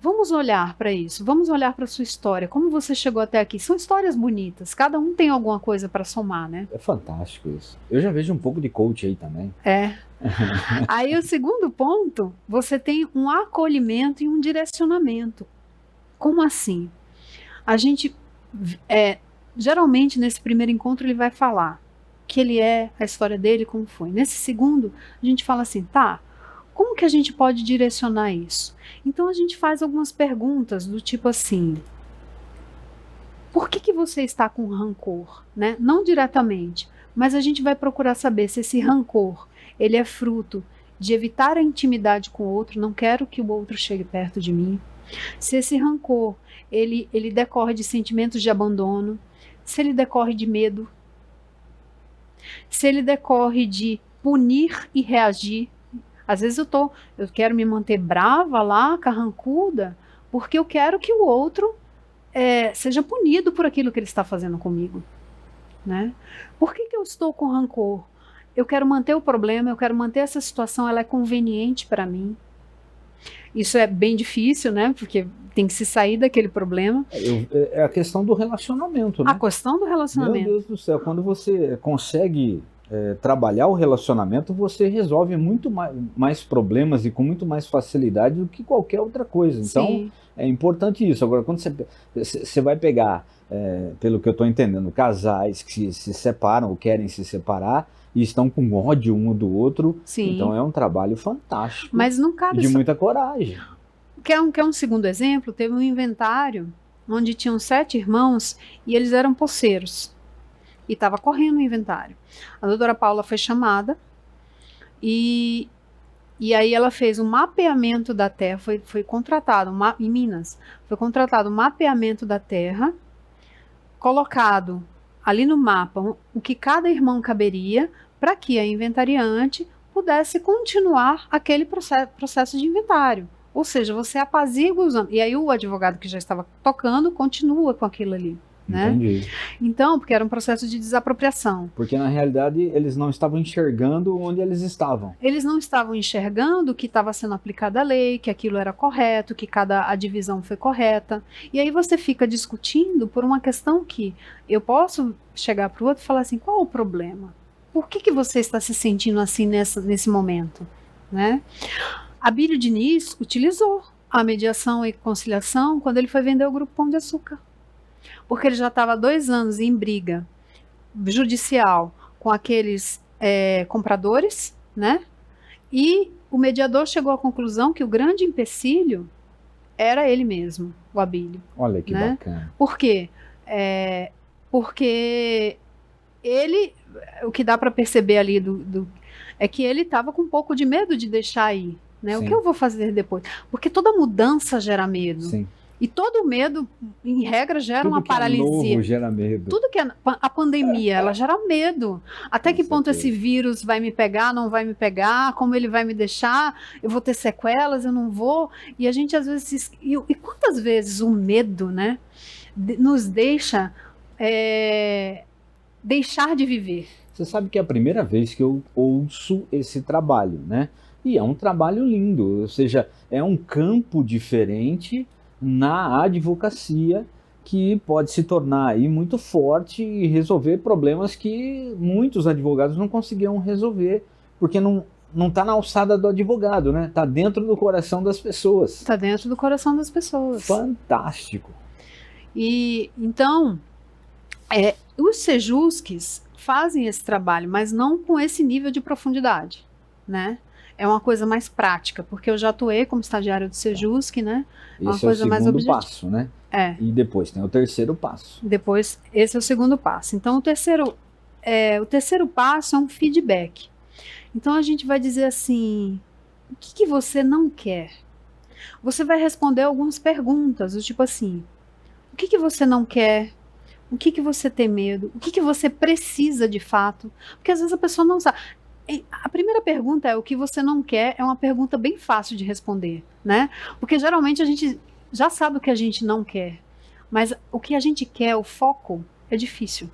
vamos olhar para isso, vamos olhar para a sua história, como você chegou até aqui. São histórias bonitas, cada um tem alguma coisa para somar, né? É fantástico isso. Eu já vejo um pouco de coach aí também. Aí o segundo ponto, você tem um acolhimento e um direcionamento. Como assim? A gente, geralmente nesse primeiro encontro ele vai falar que ele a história dele, como foi. Nesse segundo, a gente fala assim, como que a gente pode direcionar isso? Então a gente faz algumas perguntas do tipo assim, por que você está com rancor? Né? Não diretamente, mas a gente vai procurar saber se esse rancor ele é fruto de evitar a intimidade com o outro, não quero que o outro chegue perto de mim. Se esse rancor ele decorre de sentimentos de abandono, se ele decorre de medo, se ele decorre de punir e reagir. Às vezes eu quero me manter brava lá, carrancuda, porque eu quero que o outro seja punido por aquilo que ele está fazendo comigo. Né? Por que eu estou com rancor? Eu quero manter o problema, eu quero manter essa situação, ela é conveniente para mim. Isso é bem difícil, né? Porque tem que se sair daquele problema. É a questão do relacionamento, né? A questão do relacionamento. Meu Deus do céu, quando você consegue trabalhar o relacionamento, você resolve muito mais problemas e com muito mais facilidade do que qualquer outra coisa. Então, Sim. É importante isso. Agora, quando você vai pegar, pelo que eu estou entendendo, casais que se separam ou querem se separar e estão com ódio um do outro, Sim. Então é um trabalho fantástico. Mas não cabe de muita coragem. Quer um segundo exemplo? Teve um inventário onde tinham 7 irmãos e eles eram poceiros. E estava correndo o inventário. A doutora Paula foi chamada e aí ela fez um mapeamento da terra, foi contratado, em Minas, foi contratado um mapeamento da terra, colocado ali no mapa o que cada irmão caberia, para que a inventariante pudesse continuar aquele processo de inventário. Ou seja, você apazigua usando. E aí o advogado que já estava tocando continua com aquilo ali. Né? Entendi. Então, porque era um processo de desapropriação. Porque na realidade eles não estavam enxergando onde eles estavam. Eles não estavam enxergando que estava sendo aplicada a lei, que aquilo era correto, que a divisão foi correta. E aí você fica discutindo por uma questão que eu posso chegar para o outro e falar assim, qual é o problema? Por que você está se sentindo assim nesse momento? Né? Abílio Diniz utilizou a mediação e conciliação quando ele foi vender o Grupo Pão de Açúcar. Porque ele já estava há 2 anos em briga judicial com aqueles compradores, né? E o mediador chegou à conclusão que o grande empecilho era ele mesmo, o Abílio. Olha que né? bacana. Por quê? Porque ele, o que dá para perceber ali é que ele estava com um pouco de medo de deixar ir. Né? O que eu vou fazer depois? Porque toda mudança gera medo. Sim. E todo medo, em regra, gera Tudo uma que paralisia. É novo gera medo. Tudo que a pandemia, ela gera medo. Até que ponto certeza. esse vírus vai me pegar, não vai me pegar, como ele vai me deixar, eu vou ter sequelas, eu não vou. E a gente às vezes... E quantas vezes o medo, né, nos deixa deixar de viver? Você sabe que é a primeira vez que eu ouço esse trabalho, né? E é um trabalho lindo, ou seja, é um campo diferente na advocacia que pode se tornar aí muito forte e resolver problemas que muitos advogados não conseguiam resolver, porque não está na alçada do advogado, né? Está dentro do coração das pessoas. Está dentro do coração das pessoas. Fantástico. E então, os Sejusques fazem esse trabalho, mas não com esse nível de profundidade, né? É uma coisa mais prática, porque eu já atuei como estagiária do Sejusc, né? Esse é o segundo passo, né? E depois tem o terceiro passo. Depois, esse é o segundo passo. Então, o terceiro passo é um feedback. Então, a gente vai dizer assim, o que você não quer? Você vai responder algumas perguntas, do tipo assim, o que você não quer? O que você tem medo? O que você precisa de fato? Porque às vezes a pessoa não sabe. A primeira pergunta é o que você não quer, é uma pergunta bem fácil de responder, né? Porque geralmente a gente já sabe o que a gente não quer, mas o que a gente quer, o foco, é difícil.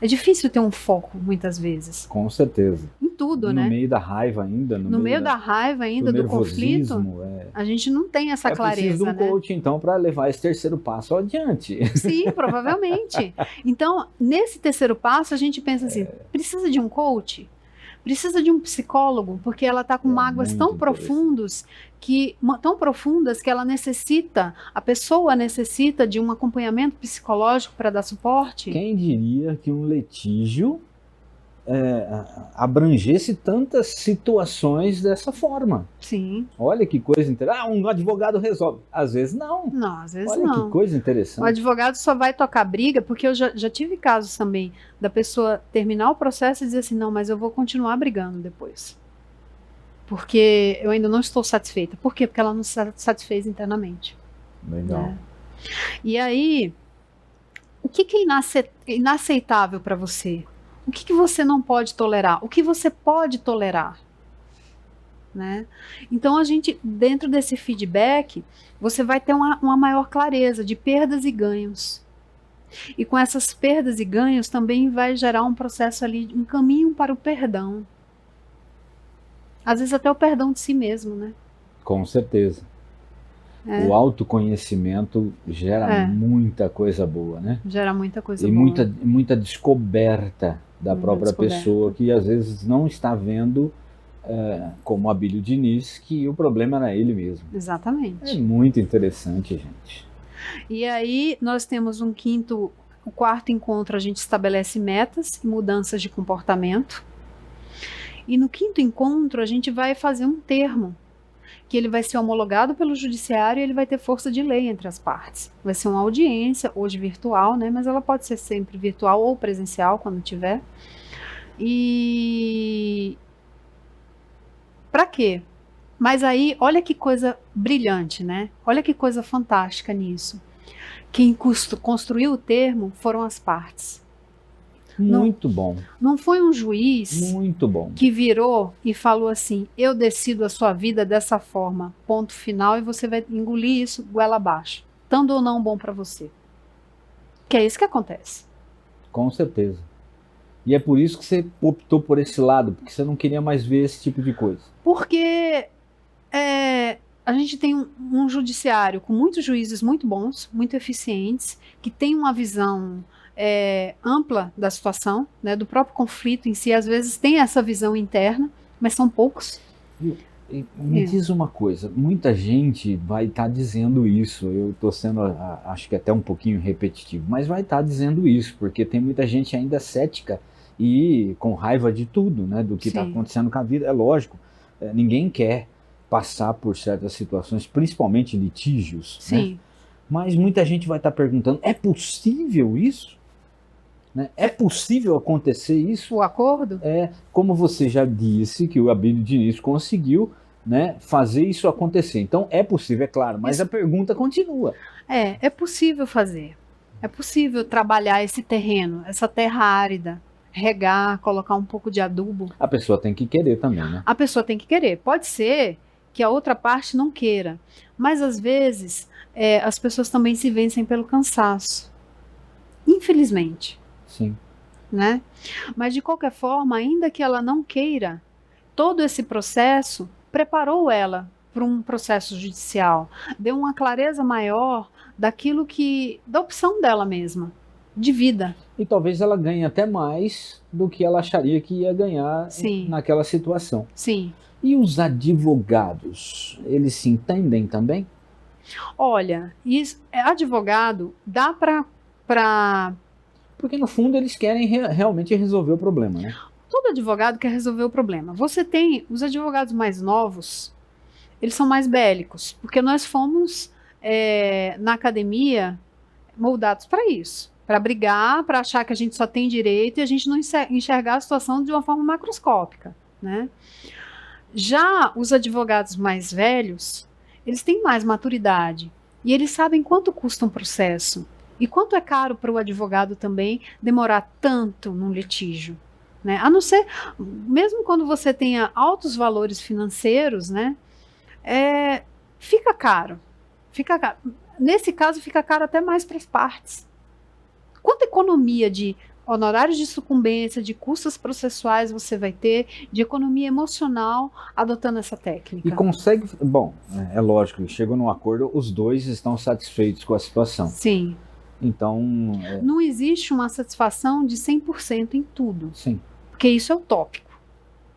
É difícil ter um foco, muitas vezes. Com certeza. Em tudo, no né? No meio da raiva ainda. No meio da raiva ainda, do conflito, a gente não tem essa clareza, né? É preciso de um coach, então, para levar esse terceiro passo adiante. Sim, provavelmente. Então, nesse terceiro passo, a gente pensa assim, precisa de um coach? Precisa de um psicólogo, porque ela está com mágoas tão profundas que ela necessita, a pessoa necessita de um acompanhamento psicológico para dar suporte. Quem diria que um litígio abrangesse tantas situações dessa forma? Sim. Olha que coisa interessante. Um advogado resolve. Às vezes não. Não, às vezes Olha não. Olha que coisa interessante. O advogado só vai tocar briga, porque eu já tive casos também da pessoa terminar o processo e dizer assim, não, mas eu vou continuar brigando depois. Porque eu ainda não estou satisfeita. Por quê? Porque ela não se satisfez internamente. Legal. Né? E aí, o que é inaceitável para você? O que você não pode tolerar? O que você pode tolerar? Né? Então, a gente, dentro desse feedback, você vai ter uma maior clareza de perdas e ganhos. E com essas perdas e ganhos também vai gerar um processo ali, um caminho para o perdão. Às vezes até o perdão de si mesmo, né? Com certeza. O autoconhecimento gera muita coisa boa, né? Gera muita coisa boa. E muita descoberta da própria pessoa, que às vezes não está vendo, como Abílio Diniz, que o problema era ele mesmo. Exatamente. É muito interessante, gente. E aí nós temos o quarto encontro, a gente estabelece metas e mudanças de comportamento. E no quinto encontro a gente vai fazer um termo, que ele vai ser homologado pelo judiciário e ele vai ter força de lei entre as partes. Vai ser uma audiência, hoje virtual, né? Mas ela pode ser sempre virtual ou presencial, quando tiver. E para quê? Mas aí, olha que coisa brilhante, né? Olha que coisa fantástica nisso. Quem construiu o termo foram as partes. Muito bom. Não foi um juiz muito bom que virou e falou assim, eu decido a sua vida dessa forma, ponto final, e você vai engolir isso goela abaixo, estando ou não bom para você. Que é isso que acontece. Com certeza. E é por isso que você optou por esse lado, porque você não queria mais ver esse tipo de coisa. Porque a gente tem um judiciário com muitos juízes muito bons, muito eficientes, que tem uma visão ampla da situação, né, do próprio conflito em si. Às vezes tem essa visão interna, mas são poucos. Me diz uma coisa, muita gente vai estar dizendo isso, eu estou sendo, acho que até um pouquinho repetitivo, mas vai estar dizendo isso, porque tem muita gente ainda cética e com raiva de tudo, né, do que está acontecendo com a vida. É lógico, ninguém quer passar por certas situações, principalmente litígios, Sim. né? Mas muita gente vai estar perguntando, é possível isso? Né? É possível acontecer isso? O acordo? Como você já disse, que o Abílio Diniz conseguiu, né, fazer isso acontecer. Então é possível, é claro, mas a pergunta continua. É possível fazer. É possível trabalhar esse terreno, essa terra árida, regar, colocar um pouco de adubo. A pessoa tem que querer também, né? A pessoa tem que querer. Pode ser que a outra parte não queira, mas às vezes as pessoas também se vencem pelo cansaço. Infelizmente. Sim. Né? Mas de qualquer forma, ainda que ela não queira, todo esse processo preparou ela para um processo judicial, deu uma clareza maior daquilo da opção dela mesma, de vida. E talvez ela ganhe até mais do que ela acharia que ia ganhar naquela situação. Sim. E os advogados, eles se entendem também? Olha, advogado dá para Porque no fundo eles querem realmente resolver o problema, né? Todo advogado quer resolver o problema. Você tem os advogados mais novos, eles são mais bélicos, porque nós fomos na academia moldados para isso, para brigar, para achar que a gente só tem direito e a gente não enxergar a situação de uma forma macroscópica, né? Já os advogados mais velhos, eles têm mais maturidade e eles sabem quanto custa um processo. E quanto é caro para o advogado também demorar tanto num litígio, né? A não ser, mesmo quando você tenha altos valores financeiros, né? Fica caro. Nesse caso, fica caro até mais para as partes. Quanta economia de honorários de sucumbência, de custos processuais você vai ter, de economia emocional adotando essa técnica? E consegue... Bom, é lógico, chegou num acordo, os dois estão satisfeitos com a situação. Sim. Então... Não existe uma satisfação de 100% em tudo. Sim. Porque isso é utópico,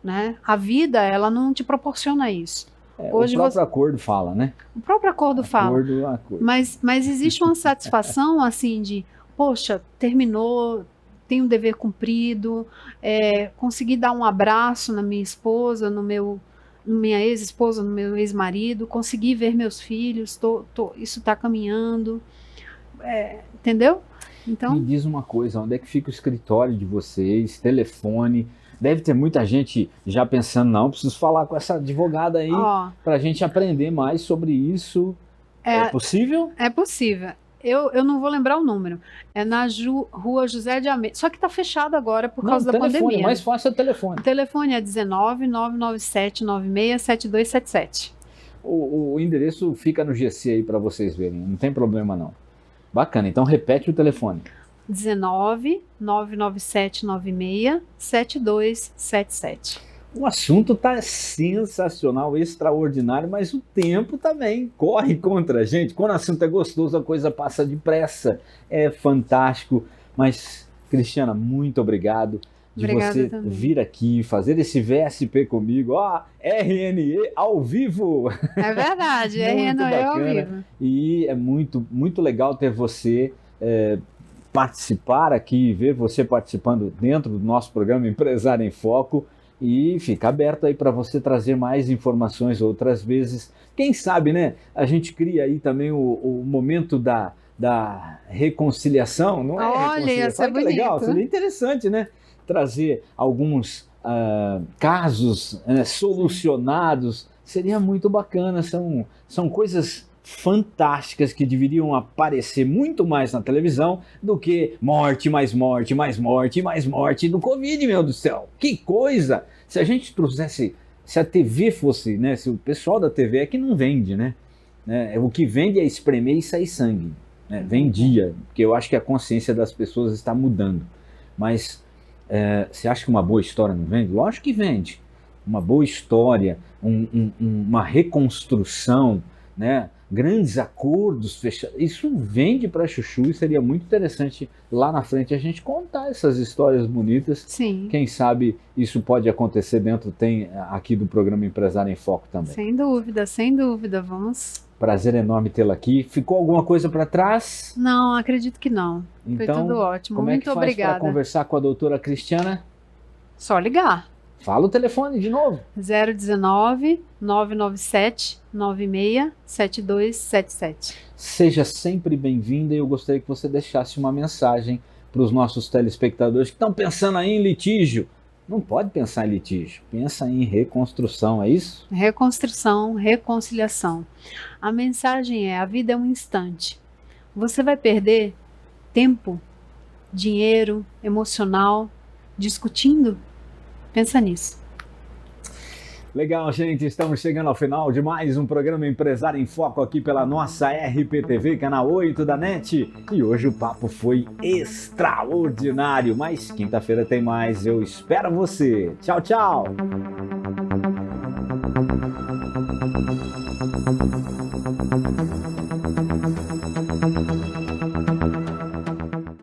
né? A vida, ela não te proporciona isso. Hoje o próprio acordo fala, né? O próprio acordo fala. Acordo. Mas existe uma satisfação, assim, de, poxa, terminou, tenho um dever cumprido, consegui dar um abraço na minha esposa, minha ex-esposa, no meu ex-marido, consegui ver meus filhos, isso está caminhando, entendeu? Então, me diz uma coisa, onde é que fica o escritório de vocês, telefone? Deve ter muita gente já pensando, não, preciso falar com essa advogada aí para a gente aprender mais sobre isso. É possível? É possível. Eu não vou lembrar o número. É na Rua José de Almeida. Só que está fechado agora por causa da pandemia. Mais fácil é o telefone. O telefone é 19-997-96-7277. O endereço fica no GC aí para vocês verem. Não tem problema não. Bacana. Então repete o telefone. 19-997-96-7277. O assunto está sensacional, extraordinário, mas o tempo também corre contra a gente. Quando o assunto é gostoso, a coisa passa depressa. É fantástico. Mas, Cristiana, muito obrigado de você vir aqui, fazer esse VSP comigo. RNE ao vivo! É verdade, RNE ao vivo. E é muito, muito legal ter você participar aqui, ver você participando dentro do nosso programa Empresário em Foco. E fica aberto aí para você trazer mais informações outras vezes. Quem sabe, né? A gente cria aí também o momento da reconciliação, não é? Olha, isso é bonito. Legal, seria interessante, né? Trazer alguns casos solucionados. Seria muito bacana. São coisas fantásticas que deveriam aparecer muito mais na televisão do que morte, mais morte, mais morte, mais morte do Covid, meu Deus do céu. Que coisa! Se a gente trouxesse, se a TV fosse, né? Se o pessoal da TV é que não vende, né? O que vende é espremer e sair sangue. Né? Vendia, porque eu acho que a consciência das pessoas está mudando. Mas você acha que uma boa história não vende? Lógico que vende. Uma boa história, uma reconstrução né? Grandes acordos fechados. Isso vende para chuchu e seria muito interessante lá na frente a gente contar essas histórias bonitas. Sim. Quem sabe isso pode acontecer dentro aqui do programa Empresário em Foco também. Sem dúvida, sem dúvida. Vamos. Prazer enorme tê-la aqui. Ficou alguma coisa para trás? Não, acredito que não. Então, foi tudo ótimo. Como Muito é que faz obrigada. para conversar com a doutora Cristiana? Só ligar. Fala o telefone de novo. 019 997 96 7277. Seja sempre bem-vinda e eu gostaria que você deixasse uma mensagem para os nossos telespectadores que estão pensando aí em litígio. Não pode pensar em litígio, pensa em reconstrução, é isso? Reconstrução, reconciliação. A mensagem é: a vida é um instante. Você vai perder tempo, dinheiro, emocional, discutindo? Pensa nisso. Legal, gente, estamos chegando ao final de mais um programa Empresário em Foco aqui pela nossa RPTV, canal 8 da NET. E hoje o papo foi extraordinário, mas quinta-feira tem mais, eu espero você. Tchau, tchau!